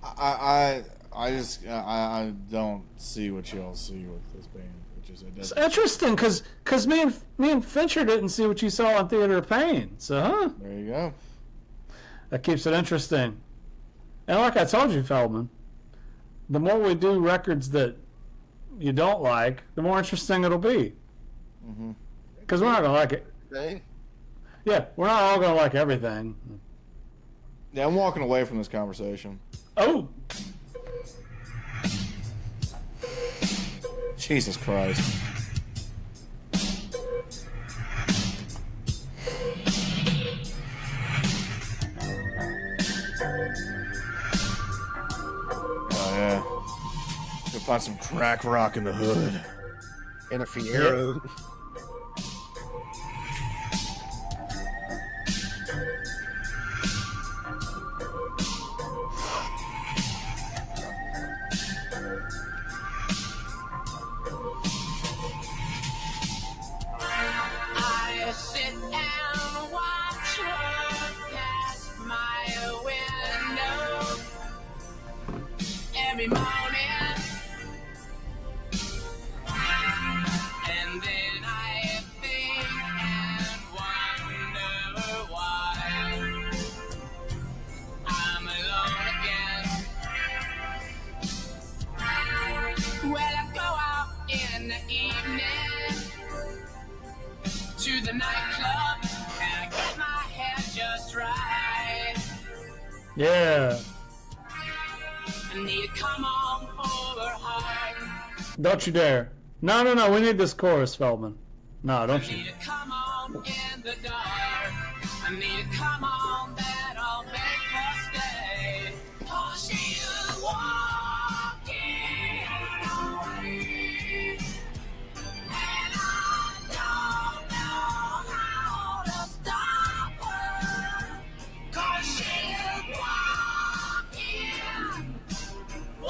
I don't see what y'all see with this band. It's interesting because me and Fincher didn't see what you saw on Theater of Pain. So, There you go. That keeps it interesting. And like I told you, Feldman, the more we do records that you don't like, the more interesting it'll be. Because we're not gonna like it. Okay. Yeah, we're not all gonna like everything. Yeah, I'm walking away from this conversation. Oh. Jesus Christ. Oh, yeah. Go find some crack rock in the hood. In a Fiero. Yeah. I sit and watch her pass my window every morning, and then I think and wonder why I'm alone again. Well, I go out in the evening to the nightclub and I get my hair just right. Yeah. I need to come on over hard. Don't you dare. No. We need this chorus, Feldman. No, I don't you. need to come on in the dark. I need to come on that I'll make her stay. Oh, she's walking away, and I don't know how to stop her. 'Cause she's walking away.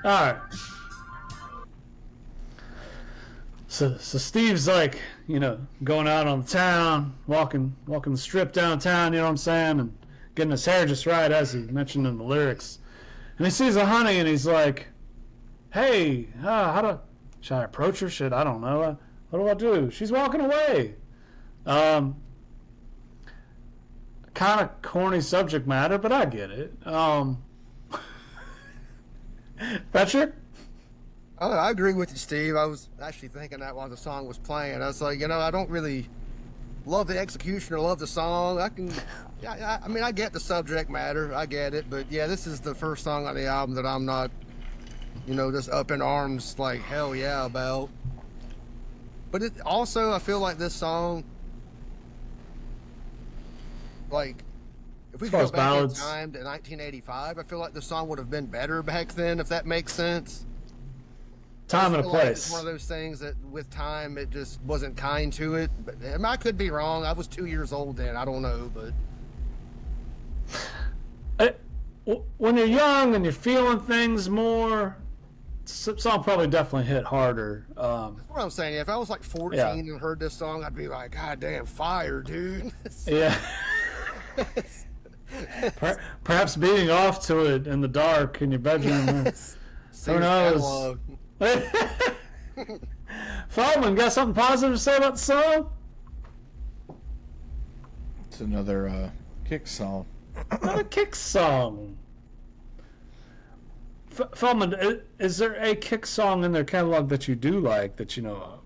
All right. So Steve's like, you know, going out on the town, walking the strip downtown, you know what I'm saying, and getting his hair just right, as he mentioned in the lyrics. And he sees a honey, and he's like, "Hey, should I approach her? I don't know. What do I do? She's walking away." Kind of corny subject matter, but I get it. Fetcher? Oh, I agree with you, Steve. I was actually thinking that while the song was playing. I was like, you know, I don't really love the execution or love the song. I mean, I get the subject matter. I get it. But, yeah, this is the first song on the album that I'm not, you know, just up in arms like, hell yeah, about. But it also, I feel like this song like, if we As far go as back in ballads. time to 1985, I feel like the song would have been better back then, if that makes sense. Time and a I feel like it's place. one of those things that with time it just wasn't kind to it. But I could be wrong. I was 2 years old then. I don't know, but When you're young and you're feeling things more, song probably definitely hit harder. that's what I'm saying. If I was like 14 Yeah. and heard this song, I'd be like, God damn, fire, dude. Yeah. Perhaps beating off to it in the dark in your bedroom. Who knows? Feldman, got something positive to say about the song? It's another kick song. Another kick song. Feldman, is there a kick song in their catalog that you do like that you know of?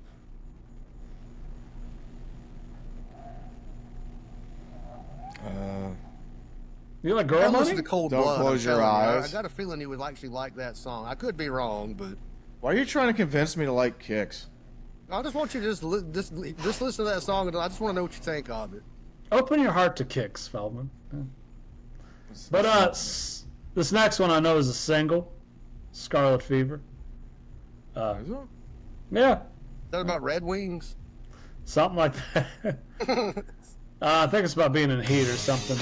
You like I Girl listen Money? to Cold Don't Blood. close I'm your telling you. eyes. I got a feeling you would actually like that song. I could be wrong, but Why are you trying to convince me to like kicks? I just want you to just listen to that song, and I just want to know what you think of it. Open your heart to kicks, Feldman. But this next one I know is a single, Scarlet Fever. Is it? Yeah, Is that about Red Wings? something like that. I think it's about being in heat or something.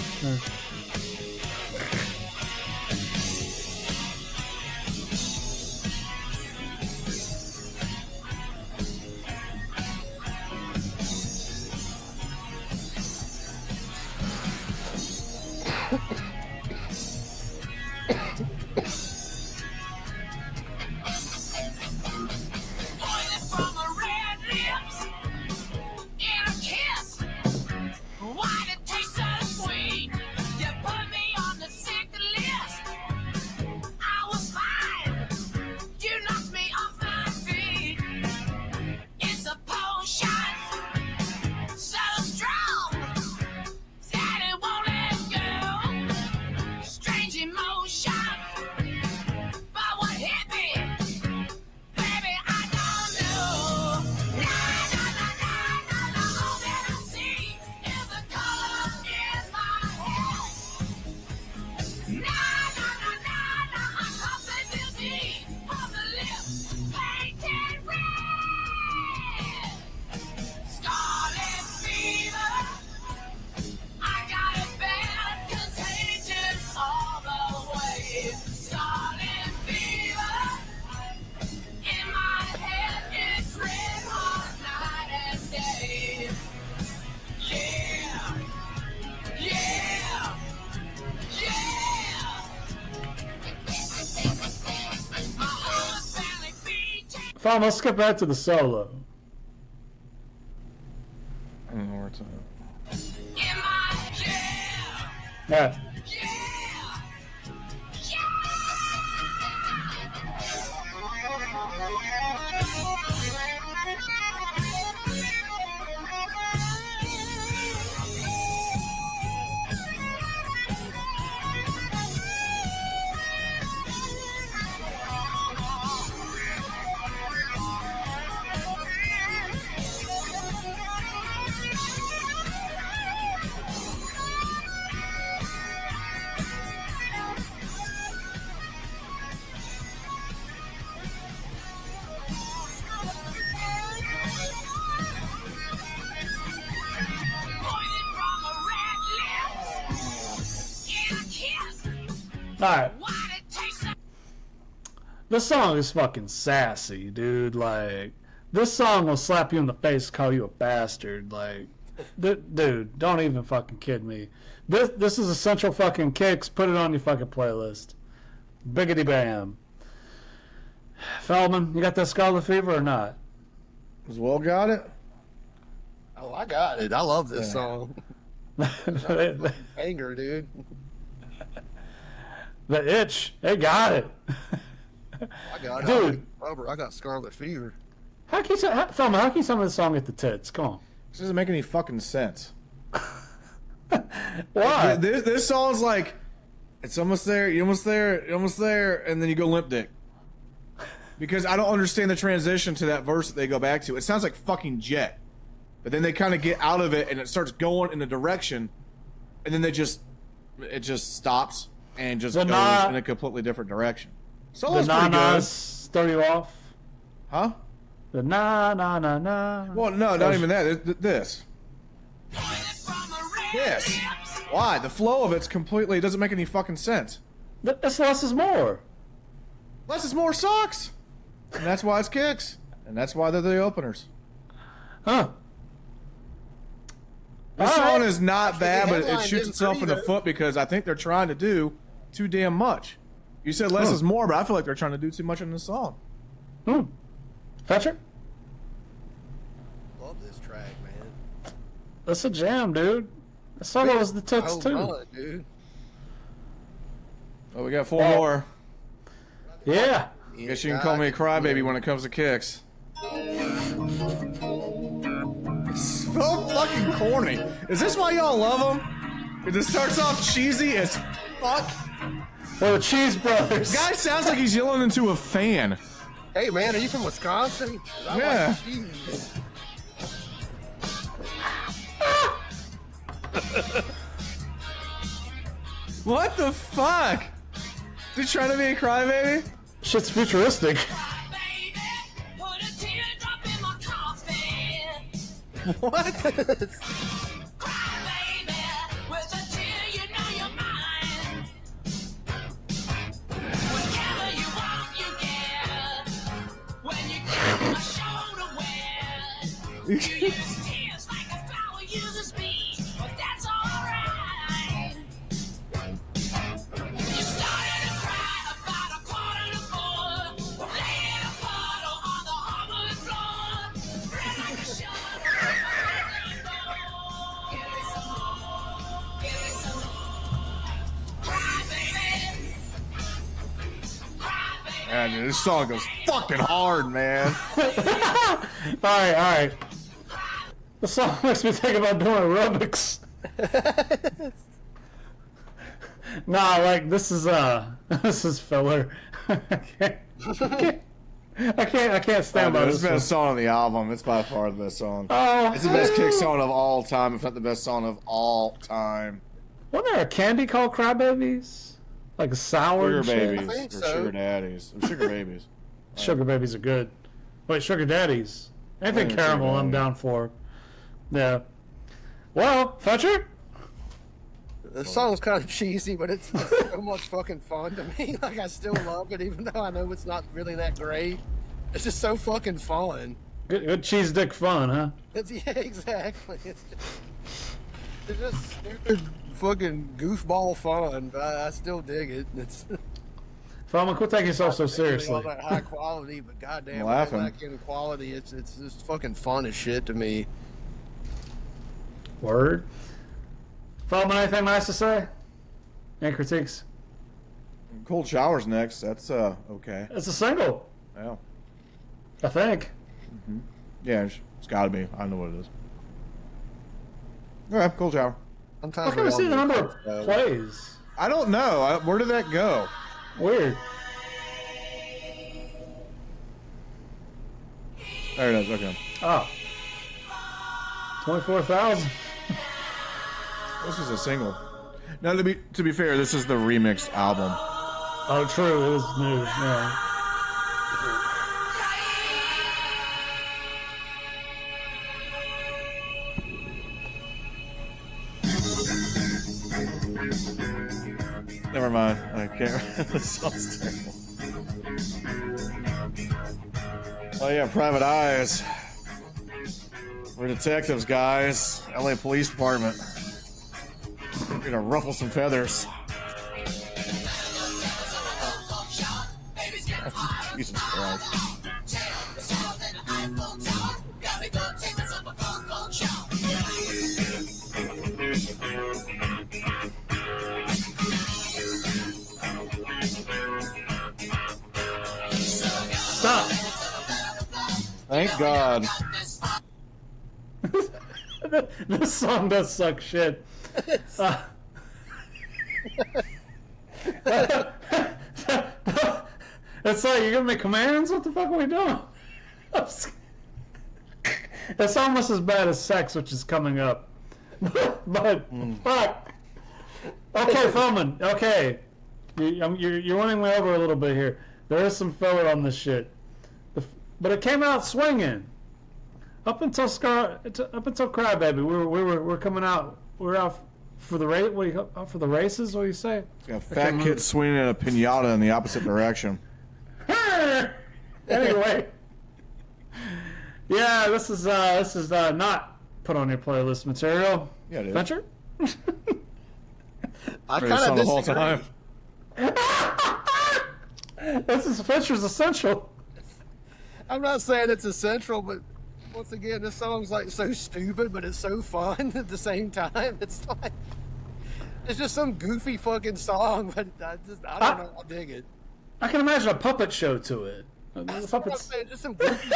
Poison from her red lips and a kiss. Why did it taste so sweet? You put me on the sick list. I was fine. You knocked me off my feet. It's a potion so strong that it won't let go. Strange emotion, but what hit me? Baby, I don't know. Nah, nah, nah, nah, nah, nah. All that I see is the color in my head. Nah, nah, nah, nah, nah. I caught the disease of the lips painted red. Scarlet fever. I got it bad, contagious all the way. Scarlet fever. In my head, it's red hot night and day. Yeah, yeah, yeah. My heart's barely beating. Feldman, let's get back to the solo. I don't know where it's at. In my yeah, Yeah. Poison from a red lips and a kiss. Alright. Why did it taste so? This song is fucking sassy, dude. Like, this song will slap you in the face, call you a bastard. Like, dude, don't even fucking kid me. This is essential fucking kicks. Put it on your fucking playlist. Biggity bam. Feldman, you got that Scarlet Fever or not? Has Will got it? Oh, I got it. I love this Yeah. song. the Anger, dude. itch, they got it. I got it. Dude. I got Scarlet Fever. Feldman, how can you sum this song at the tits? Come on. This doesn't make any fucking sense. Why? This song's like, it's almost there, you're almost there, you're almost there, and then you go limp dick. Because I don't understand the transition to that verse that they go back to. It sounds like fucking Jet. But then they kind of get out of it and it starts going in a direction and then it just stops and just The goes in a completely different direction. The Solo's pretty good. na-nas throw you off. Huh? The na-na-na-na. Well, no, not even that. This. Yes. Why? The flow of it's completely doesn't make any fucking sense. That's less is more. Less is more sucks. And that's why it's kicks. And that's why they're the openers. Huh. This All song right. is not bad, but it headline shoots didn't itself in the either. foot because I think they're trying to do too damn much. You said less Huh. is more, but I feel like they're trying to do too much in this song. Fetcher? Love this track, man. That's a jam, dude. That song was the tits, too. God, dude. Oh, we got four Oh. more. Yeah. Guess you can call me a crybaby when it comes to kicks. It's so fucking corny. Is this why y'all love them? It starts off cheesy as fuck. Well, the Cheese Brothers. Guy sounds like he's yelling into a fan. Hey, man, are you from Wisconsin? I Yeah. like cheese. What the fuck? Is he trying to be a crybaby? Shit's futuristic. Baby, put a teardrop in my coffee. What? Cry, baby, with a tear, you know you're mine. Whatever you want, you get. When you get my shoulder wet, you use tears like a flower uses speed, but that's alright. You started to cry about 3:45, laid in a puddle on the hardwood floor, ran like a shot. Give me some more, give me some more. Cry, baby. Cry, baby. Man, dude, this song goes fucking hard, man. Alright. The song makes me think about doing aerobics. Nah, like, this is filler. I can't stand by It's this the one. best song on the album. It's by far the best song. Oh, It's the best kick song of all time, if not the best song of all time. wasn't there a candy called Crybabies? Like a sour Sugar and shit? babies or think so. sugar daddies. Or sugar babies. Sugar babies are good. Wait, sugar daddies. Anything Yeah, caramel, sugar I'm daddy. down for. Yeah. Well, Fetcher? The song's kind of cheesy, but it's so much fucking fun to me. Like, I still love it, even though I know it's not really that great. It's just so fucking fun. Good cheese dick fun, huh? It's, yeah, exactly. It's just stupid fucking goofball fun, but I still dig it. It's Fama, quit taking yourself so not really seriously. all that high quality, but goddamn, I'm laughing. that kind of quality. It's just fucking fun as shit to me. Word. Fama, anything nice to say? Any critiques? Cold Showers next. That's okay. It's a single, Yeah. I think. Yeah, it's gotta be. I know what it is. Alright, Cold Shower. I'm Sometimes trying we to all see the need number to of go. plays. I don't know. Where did that go? Weird. There it is. Okay. Oh. 24,000. This is a single. Now, to be fair, this is the remixed album. Oh, true. It is new. Yeah. Never mind. I can't. This song's terrible. Oh yeah, Private Eyes. We're detectives, guys. LA Police Department. We're gonna ruffle some feathers. Jesus Christ. Stop. Thank God. This song does suck shit. It's like, you're giving me commands? What the fuck are we doing? It's almost as bad as sex, which is coming up. But, fuck. Okay, Foreman. Okay, you're winning me over a little bit here. There is some filler on this shit, but it came out swinging. Up until Crybaby, we're coming out. We're out for the race. Out for the races? What do you say? Got a fat kid swinging at a pinata in the opposite direction. Anyway, yeah, this is not put on your playlist material. Yeah, it is. Venture? I It's kind on of the whole disagree. time. This is Venture's essential. I'm not saying it's essential, but once again, this song's like so stupid, but it's so fun at the same time. It's like it's just some goofy fucking song, but I don't know. I dig it. I can imagine a puppet show to it. The That's what I'm puppets. saying, just some goofy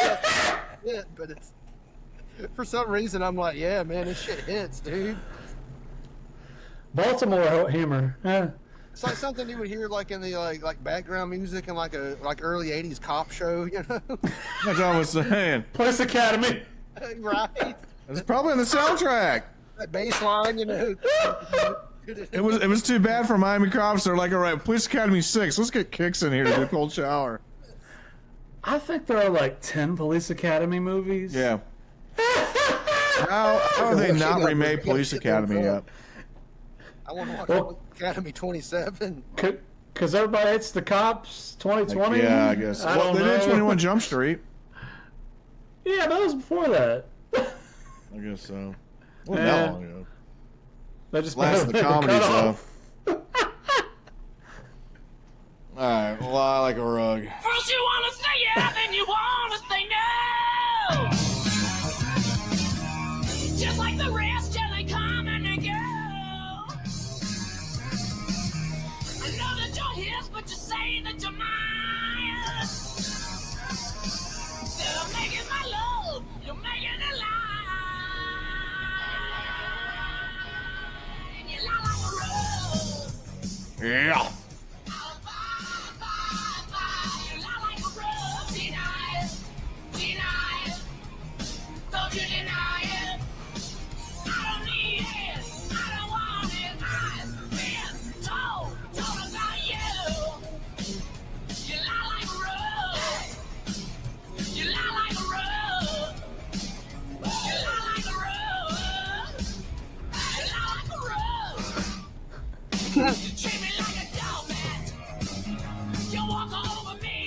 shit, but it's for some reason I'm like, yeah, man, this shit hits, dude. Baltimore humor. Yeah. It's like something you would hear like in the like background music in like early '80s cop show, you know? That's what I was saying. Police Academy. Right? It's probably in the soundtrack. That bass line, you know. It was too bad for Miami cops. They're like, all right, Police Academy 6. Let's get Kicks in here to do a cold shower. I think there are like 10 Police Academy movies. Yeah. How have they not remade Police Academy yet? I want to watch Well- Academy 27. Because everybody hates the cops. 2020. Yeah, I guess. I Well, don't they did know. 21 Jump Street. Yeah, that was before that. I guess so. Well, Yeah. that long ago. They just Last of the made comedies, cut though. off. Alright, well, I like a rug. First you wanna say yeah, then you wanna say no. Just like the rest, till they come and they go. I know that you're his, but you're saying that you're mine. Instead of making my love, you're making a lie. And you lie like a rose. Yeah.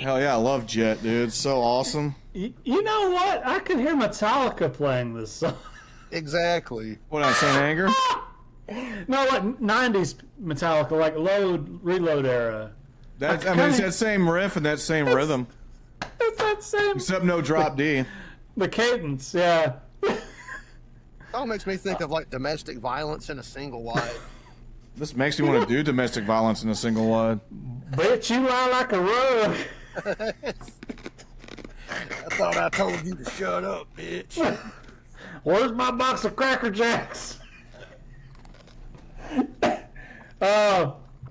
Hell yeah, I love Jet, dude. It's so awesome. You know what? I could hear Metallica playing this song. Exactly. What, on St. Anger? No, like 90s Metallica, like Reload era. That's, I mean, it's that same riff and that same rhythm. It's that same. Except no drop D. The cadence, yeah. All makes me think of like domestic violence in a single wide. This makes me want to do domestic violence in a single wide. Bitch, you lie like a rug. I thought I told you to shut up, bitch. Where's my box of Cracker Jacks?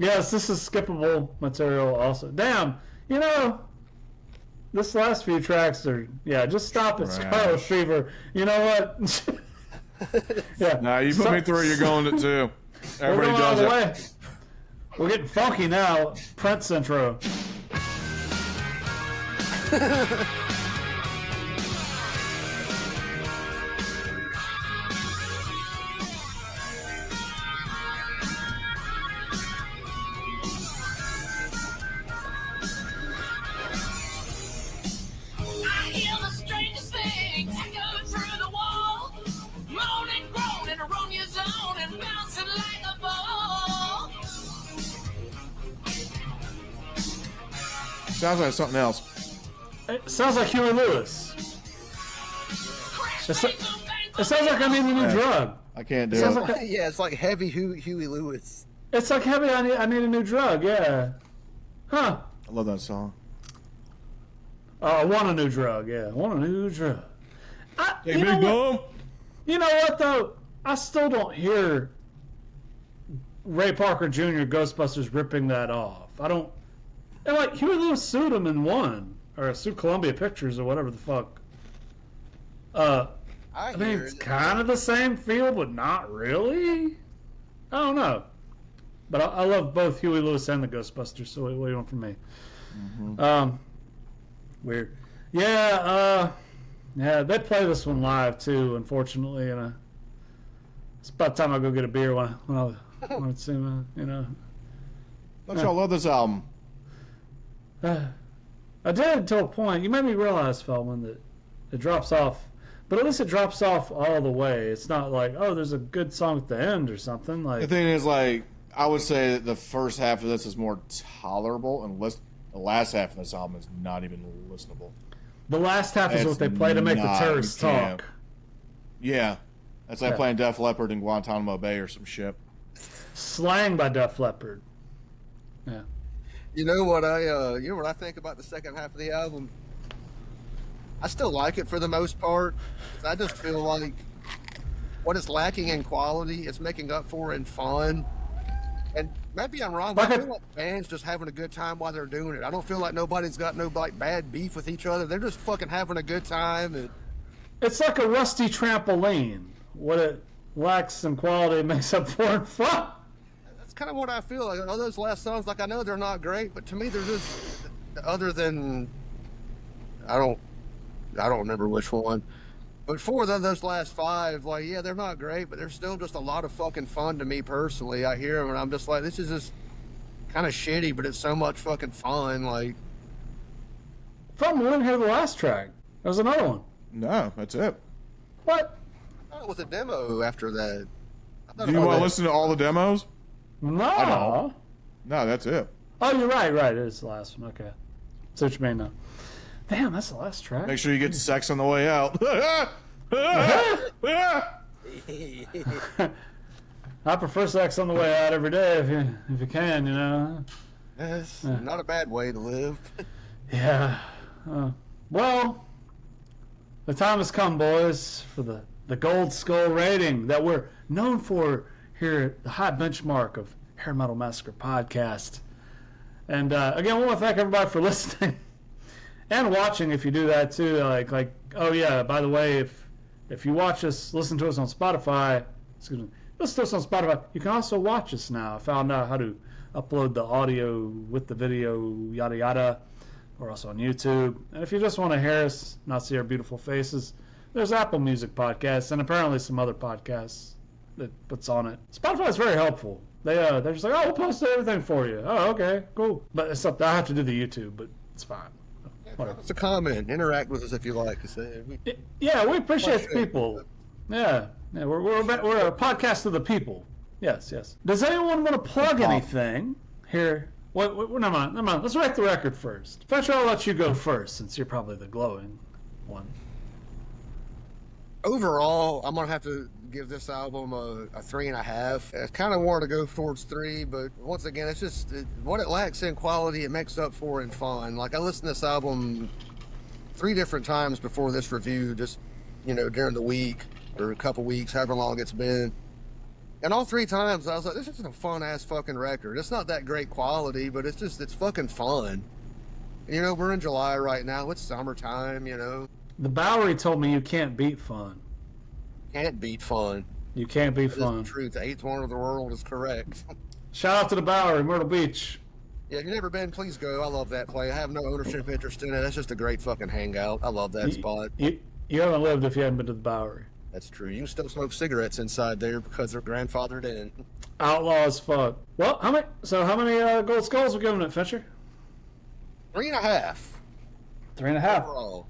Yes, this is skippable material also. Damn, you know, this last few tracks are, yeah, just stop at Scarlet Trash. Fever. You know what? Yeah. Nah, you put me through, you're going to too. We're Everybody going all does the it. way. We're getting funky now. Prince intro. I hear the strangest things echoing through the wall, moaning, groaning, around your zone and bouncing like a ball. Sounds like something else. It sounds like Huey Lewis. It sounds like I need a new Yeah. drug. I can't do Sounds it. like Yeah, it's like heavy Huey Lewis. It's like heavy. I need a new drug. Yeah. Huh. I love that song. I want a new drug. Yeah. I want a new drug. Hey, You know big what? boom. You know what though? I still don't hear Ray Parker Jr. Ghostbusters ripping that off. I don't. And like Huey Lewis sued him and won, or sued Columbia Pictures or whatever the fuck. I mean, hear it's it. kind of the same feel, but not really. I don't know. But I love both Huey Lewis and the Ghostbusters. So what do you want from me? Mm-hmm. Weird. Yeah. Yeah. They play this one live too. Unfortunately, and it's about time I go get a beer when I see them. You know. Don't y'all love this album? I did until a point. You made me realize, Feldman, that it drops off. But at least it drops off all the way. It's not like, oh, there's a good song at the end or something. Like The thing is, like, I would say that the first half of this is more tolerable, and the last half of this album is not even listenable. The last half is what they play to make the terrorists talk. Yeah. That's like playing Def Leppard in Guantanamo Bay or some shit. Slang by Def Leppard. Yeah. You know what I think about the second half of the album? I still like it for the most part. I just feel like what is lacking in quality is making up for in fun. And maybe I'm wrong, but I feel like bands just having a good time while they're doing it. I don't feel like nobody's got no like bad beef with each other. They're just fucking having a good time. And it's like a rusty trampoline. What it lacks in quality makes up for in fun. That's kind of what I feel like. All those last songs, like I know they're not great, but to me they're just other than I don't remember which one. But four of those last five, like, yeah, they're not great, but they're still just a lot of fucking fun to me personally. I hear them and I'm just like, this is just kind of shitty, but it's so much fucking fun. Like, From we didn't hear the last track. There was another one. No, that's it. What? I thought it was a demo after that. Do you want to listen to all the demos? No. No, that's it. Oh, you're right. It is the last one. Okay. See what you mean now. Damn, that's the last track. Make sure you get to sex on the way out. I prefer sex on the way out every day if you can, you know. That's not a bad way to live. Yeah. Well, the time has come, boys, for the Gold Skull rating that we're known for here at the high benchmark of Hair Metal Massacre podcast. And again, I want to thank everybody for listening and watching. If you do that too, like oh yeah, by the way, if you watch us, listen to us on Spotify, listen to us on Spotify, you can also watch us now. I found out how to upload the audio with the video, yada yada. We're also on YouTube. And if you just want to hear us, not see our beautiful faces, there's Apple Music podcasts and apparently some other podcasts that puts on it. Spotify is very helpful. They're just like, oh, we'll post everything for you. Oh, okay, cool. But it's up. I have to do the YouTube, but it's fine. Whatever. It's a comment. Interact with us if you like. Yeah, we appreciate the people. Yeah, we're a podcast of the people. Yes. Does anyone want to plug anything here? Never mind. Let's wreck the record first. Fetcher, I'll let you go first since you're probably the glowing one. Overall, I'm gonna have to give this album a 3.5. I kind of wanted to go towards 3, but once again, it's just what it lacks in quality, it makes up for in fun. Like, I listened to this album 3 different times before this review, just during the week or a couple weeks, however long it's been. And all 3 times, I was like, this is a fun-ass fucking record. It's not that great quality, but it's fucking fun. And, we're in July right now. It's summertime, The Bowery told me you can't beat fun. Can't beat fun. You can't beat fun. That is the truth. The 8th wonder of the world is correct. Shout out to the Bowery, Myrtle Beach. Yeah, if you've never been, please go. I love that place. I have no ownership interest in it. That's just a great fucking hangout. I love that spot. You haven't lived if you haven't been to the Bowery. That's true. You can still smoke cigarettes inside there because they're grandfathered in. Outlaw as fuck. Well, how many gold skulls are we giving it, Fincher? 3.5. 3.5. Overall.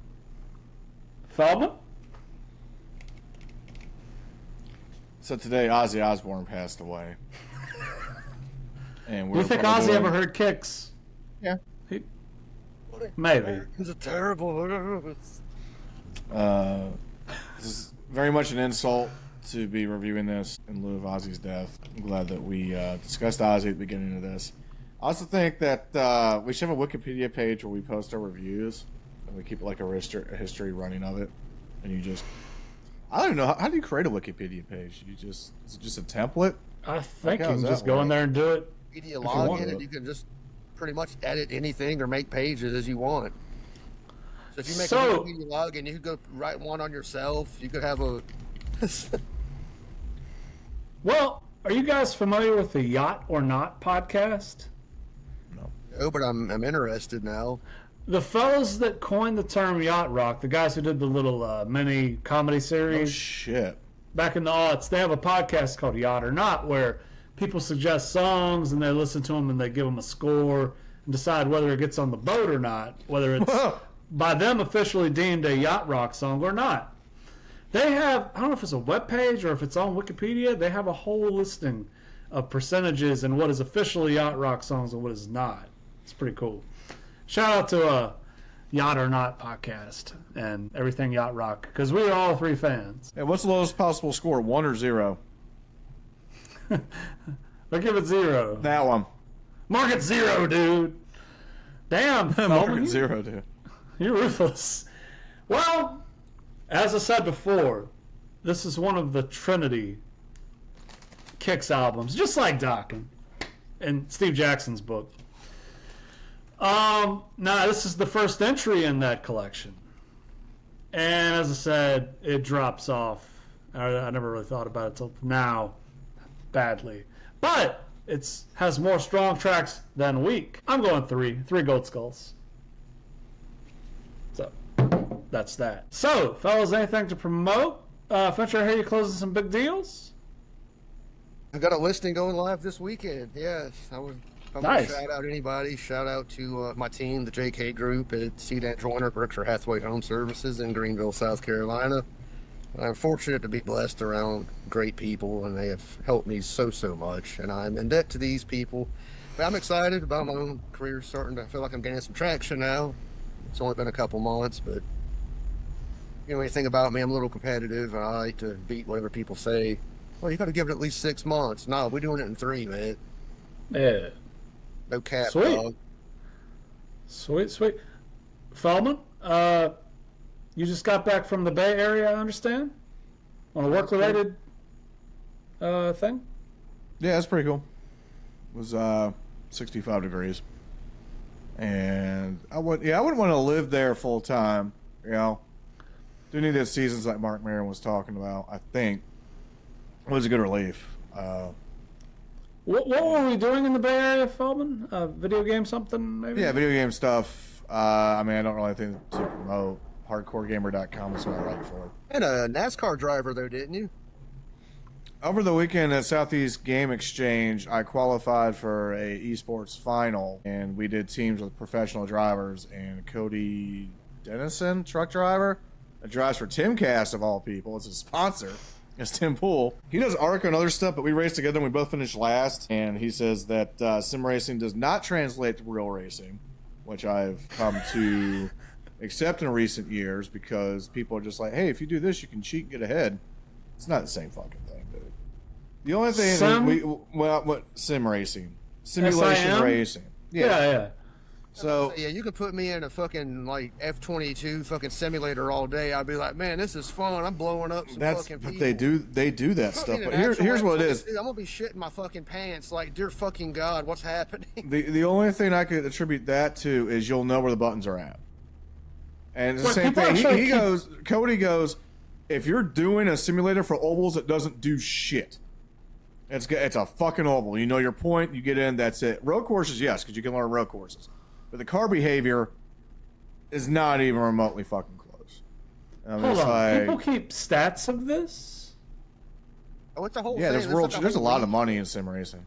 Feldman? So today, Ozzy Osbourne passed away. And You think Ozzy ever heard Kicks? Yeah. Maybe. It's a terrible. This is very much an insult to be reviewing this in lieu of Ozzy's death. I'm glad that we discussed Ozzy at the beginning of this. I also think that we should have a Wikipedia page where we post our reviews and we keep like a history running of it. And you just, I don't know, how do you create a Wikipedia page? Is it just a template? I think you can just go in there and do it. Media log in it, you can just pretty much edit anything or make pages as you want. So if you make a Wikipedia login, you could go write one on yourself. You could have a. Well, Are you guys familiar with the Yacht or Not podcast? Oh, but I'm interested now. The fellas that coined the term yacht rock, the guys who did the little mini comedy series. Oh, shit. Back in the aughts, they have a podcast called Yacht or Not where people suggest songs and they listen to them and they give them a score and decide whether it gets on the boat or not, whether it's by them officially deemed a yacht rock song or not. They have, I don't know if it's a webpage or if it's on Wikipedia, they have a whole listing of percentages and what is officially yacht rock songs and what is not. It's pretty cool. Shout out to Yacht or Not podcast and everything yacht rock, because we are all three fans. Hey, what's the lowest possible score, 1 or 0? I'll give it 0. That one. Mark it 0, dude. Damn, Mark it 0, dude. You're ruthless. Well, as I said before, this is one of the Trinity Kicks albums, just like Dokken in Steve Jackson's book. Now this is the first entry in that collection, and as I said, it drops off. I never really thought about it till now, badly, but it has more strong tracks than weak. I'm going 3 gold skulls. So that's that. So, fellas, anything to promote? Fincher, I hear you closing some big deals. I got a listing going live this weekend. Yes, I would. Nice. Shout out anybody. Shout out to my team, the JK Group at Sedan Joiner, Berkshire Hathaway Home Services in Greenville, South Carolina. I'm fortunate to be blessed around great people, and they have helped me so much. And I'm in debt to these people. But I'm excited about my own career starting to feel like I'm gaining some traction now. It's only been a couple months, but you know anything about me, I'm a little competitive, and I like to beat whatever people say. Well, you got to give it at least 6 months. No, we're doing it in 3, man. Yeah. No cap, Sweet. dog. Sweet. Feldman, you just got back from the Bay Area, I understand? On a work-related thing? Yeah, that's pretty cool. It was 65 degrees. And I wouldn't want to live there full time, you know. Do need those seasons like Mark Maron was talking about, I think. It was a good relief. What were we doing in the Bay Area, Feldman? Video game something, maybe? Yeah, video game stuff. I mean, I don't really think to promote. HardcoreGamer.com is what I write for. And a NASCAR driver, though, didn't you? Over the weekend at Southeast Game Exchange, I qualified for a esports final, and we did teams with professional drivers. And Cody Dennison, truck driver, that drives for Timcast of all people. It's a sponsor. It's Tim Pool. He does ARC and other stuff, but we raced together and we both finished last. And he says that sim racing does not translate to real racing, which I've come to accept in recent years because people are just like, hey, if you do this, you can cheat and get ahead. It's not the same fucking thing, dude. The only thing what sim racing, simulation SIM? racing, Yeah. So Yeah, you could put me in a fucking like F-22 fucking simulator all day. I'd be like, man, this is fun. I'm blowing up some fucking people. but they do that stuff. Fucking But an actual here's what it is. Dude, I'm gonna be shitting my fucking pants. Like, dear fucking God, what's happening? The only thing I could attribute that to is you'll know where the buttons are at. And it's the Well, same people thing. actually Cody goes, if you're doing a simulator for ovals, it doesn't do shit. It's a fucking oval. You know your point. You get in. That's it. Road courses, yes, because you can learn road courses. But the car behavior is not even remotely fucking close. Hold on. People keep stats of this? Oh, it's a whole yeah, thing. there's a lot of money in sim racing.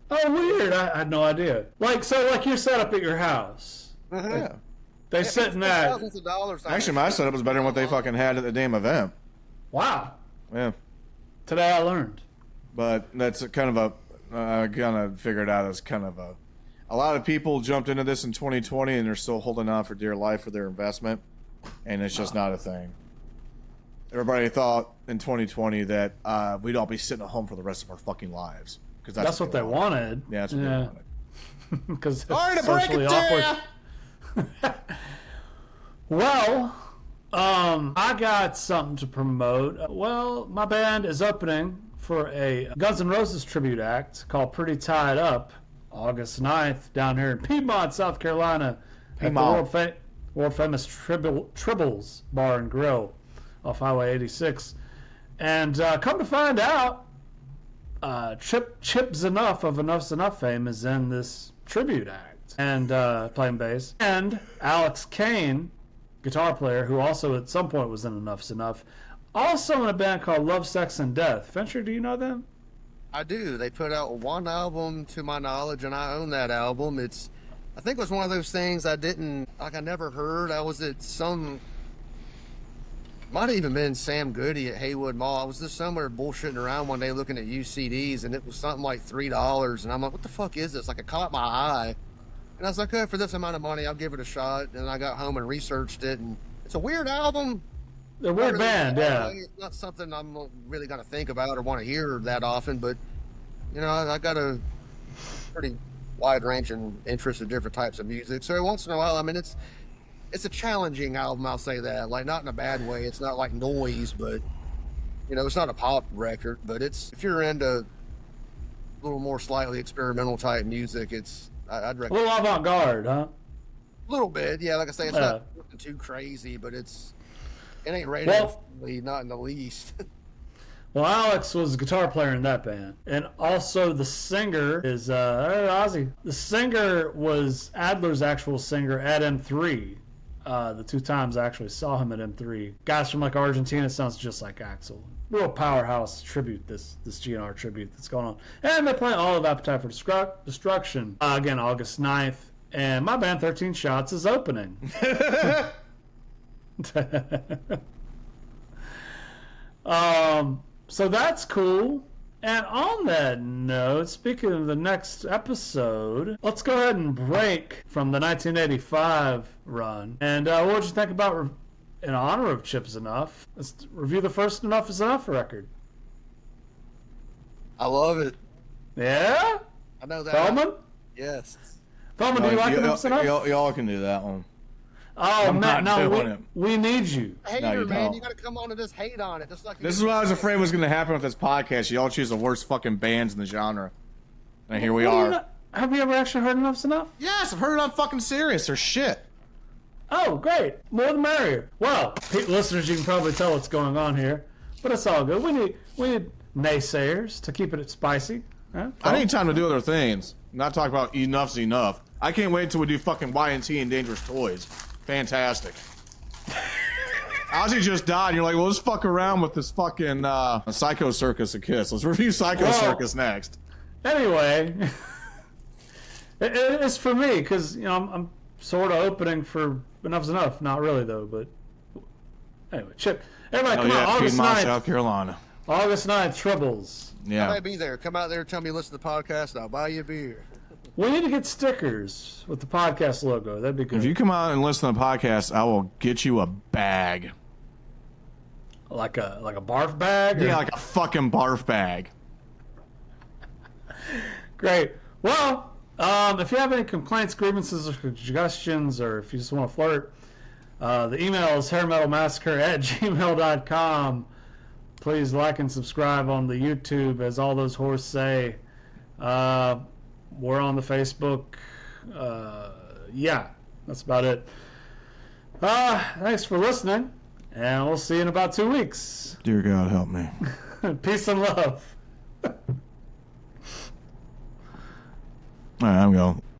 Oh, weird. I had no idea. Like you're set up at your house. Yeah. They sit in that. Thousands of dollars. Actually, my setup was better than what they fucking had at the damn event. Wow. Yeah. Today I learned. But that's kind of I kind of figured out as kind of a lot of people jumped into this in 2020 and they're still holding on for dear life for their investment, and it's just not a thing. Everybody thought in 2020 that we'd all be sitting at home for the rest of our fucking lives because That's what they wanted. Yeah, that's what they wanted. Because Sorry to break it to you. Well, I got something to promote. Well, my band is opening for a Guns N' Roses tribute act called Pretty Tied Up, August 9th, down here in Piedmont, South Carolina, at the world famous Tribbles Bar and Grill off Highway 86. And come to find out, Chip's Enough of Enough's Enough fame is in this tribute act and playing bass. And Alex Kane, guitar player, who also at some point was in Enough's Enough, also in a band called Love, Sex, and Death. Fincher, do you know them? I do. They put out one album to my knowledge, and I own that album. I think it was one of those things I never heard. I was at might have even been Sam Goody at Haywood Mall. I was just somewhere bullshitting around one day looking at used CDs, and it was something like $3. And I'm like, what the fuck is this? Like, it caught my eye. And I was like, for this amount of money, I'll give it a shot. And I got home and researched it, and it's a weird album. They're a weird band, yeah. It's not something I'm really going to think about or want to hear that often, but, I got a pretty wide-ranging interest in different types of music. So once in a while, it's a challenging album, I'll say that. Like, not in a bad way. It's not like noise, but, it's not a pop record. But if you're into a little more slightly experimental type music, I'd recommend. A little avant-garde, huh? A little bit, yeah. Like I say, it's not too crazy, but it ain't radio, not in the least. Well, Alex was a guitar player in that band. And also the singer is Ozzy. The singer was Adler's actual singer at M3. The 2 times I actually saw him at M3. Guys from like Argentina, sounds just like Axl. Real powerhouse tribute, this GNR tribute that's going on. And they're playing all of Appetite for Destruction. Again, August 9th. And my band 13 Shots is opening. So that's cool. And on that note, speaking of the next episode, let's go ahead and break from the 1985 run. And what did you think about, in honor of Chip's Enough, let's review the first Enough is Enough record. I love it. Yeah? I know that. Feldman? Yes. Feldman, do you like Enough is Enough? Y'all can do that one. Oh, Matt, no, we need you. Hater, man, you gotta come on and just hate on it. This is what I was afraid was going to happen with this podcast. Y'all choose the worst fucking bands in the genre. And here we are. Have you ever actually heard Enough's Enough? Yes, I've heard it on fucking Sirius. They're shit. Oh, great. More the merrier. Well, listeners, you can probably tell what's going on here. But it's all good. We need naysayers to keep it spicy. Huh? I need time to do other things. Not talk about Enough's Enough. I can't wait until we do fucking Y&T and Dangerous Toys. Fantastic. Ozzy just died. And you're like, well, let's fuck around with this fucking Psycho Circus a Kiss. Let's review Psycho Circus next. Anyway, it's for me because I'm sort of opening for Enough's Enough. Not really though, but anyway, Chip. Everybody, come on, August 9th, South Carolina. August 9th, Tribbles. Yeah. I might be there. Come out there, tell me you listen to the podcast, and I'll buy you a beer. We need to get stickers with the podcast logo. That'd be good. If you come out and listen to the podcast, I will get you a bag. Like a barf bag? Yeah, like a fucking barf bag. Great. Well, if you have any complaints, grievances, or suggestions, or if you just want to flirt, the email is hairmetalmassacre@gmail.com. Please like and subscribe on the YouTube, as all those whores say. We're on the Facebook. Yeah, that's about it. Thanks for listening, and we'll see you in about 2 weeks. Dear God, help me. Peace and love. All right, I'm going.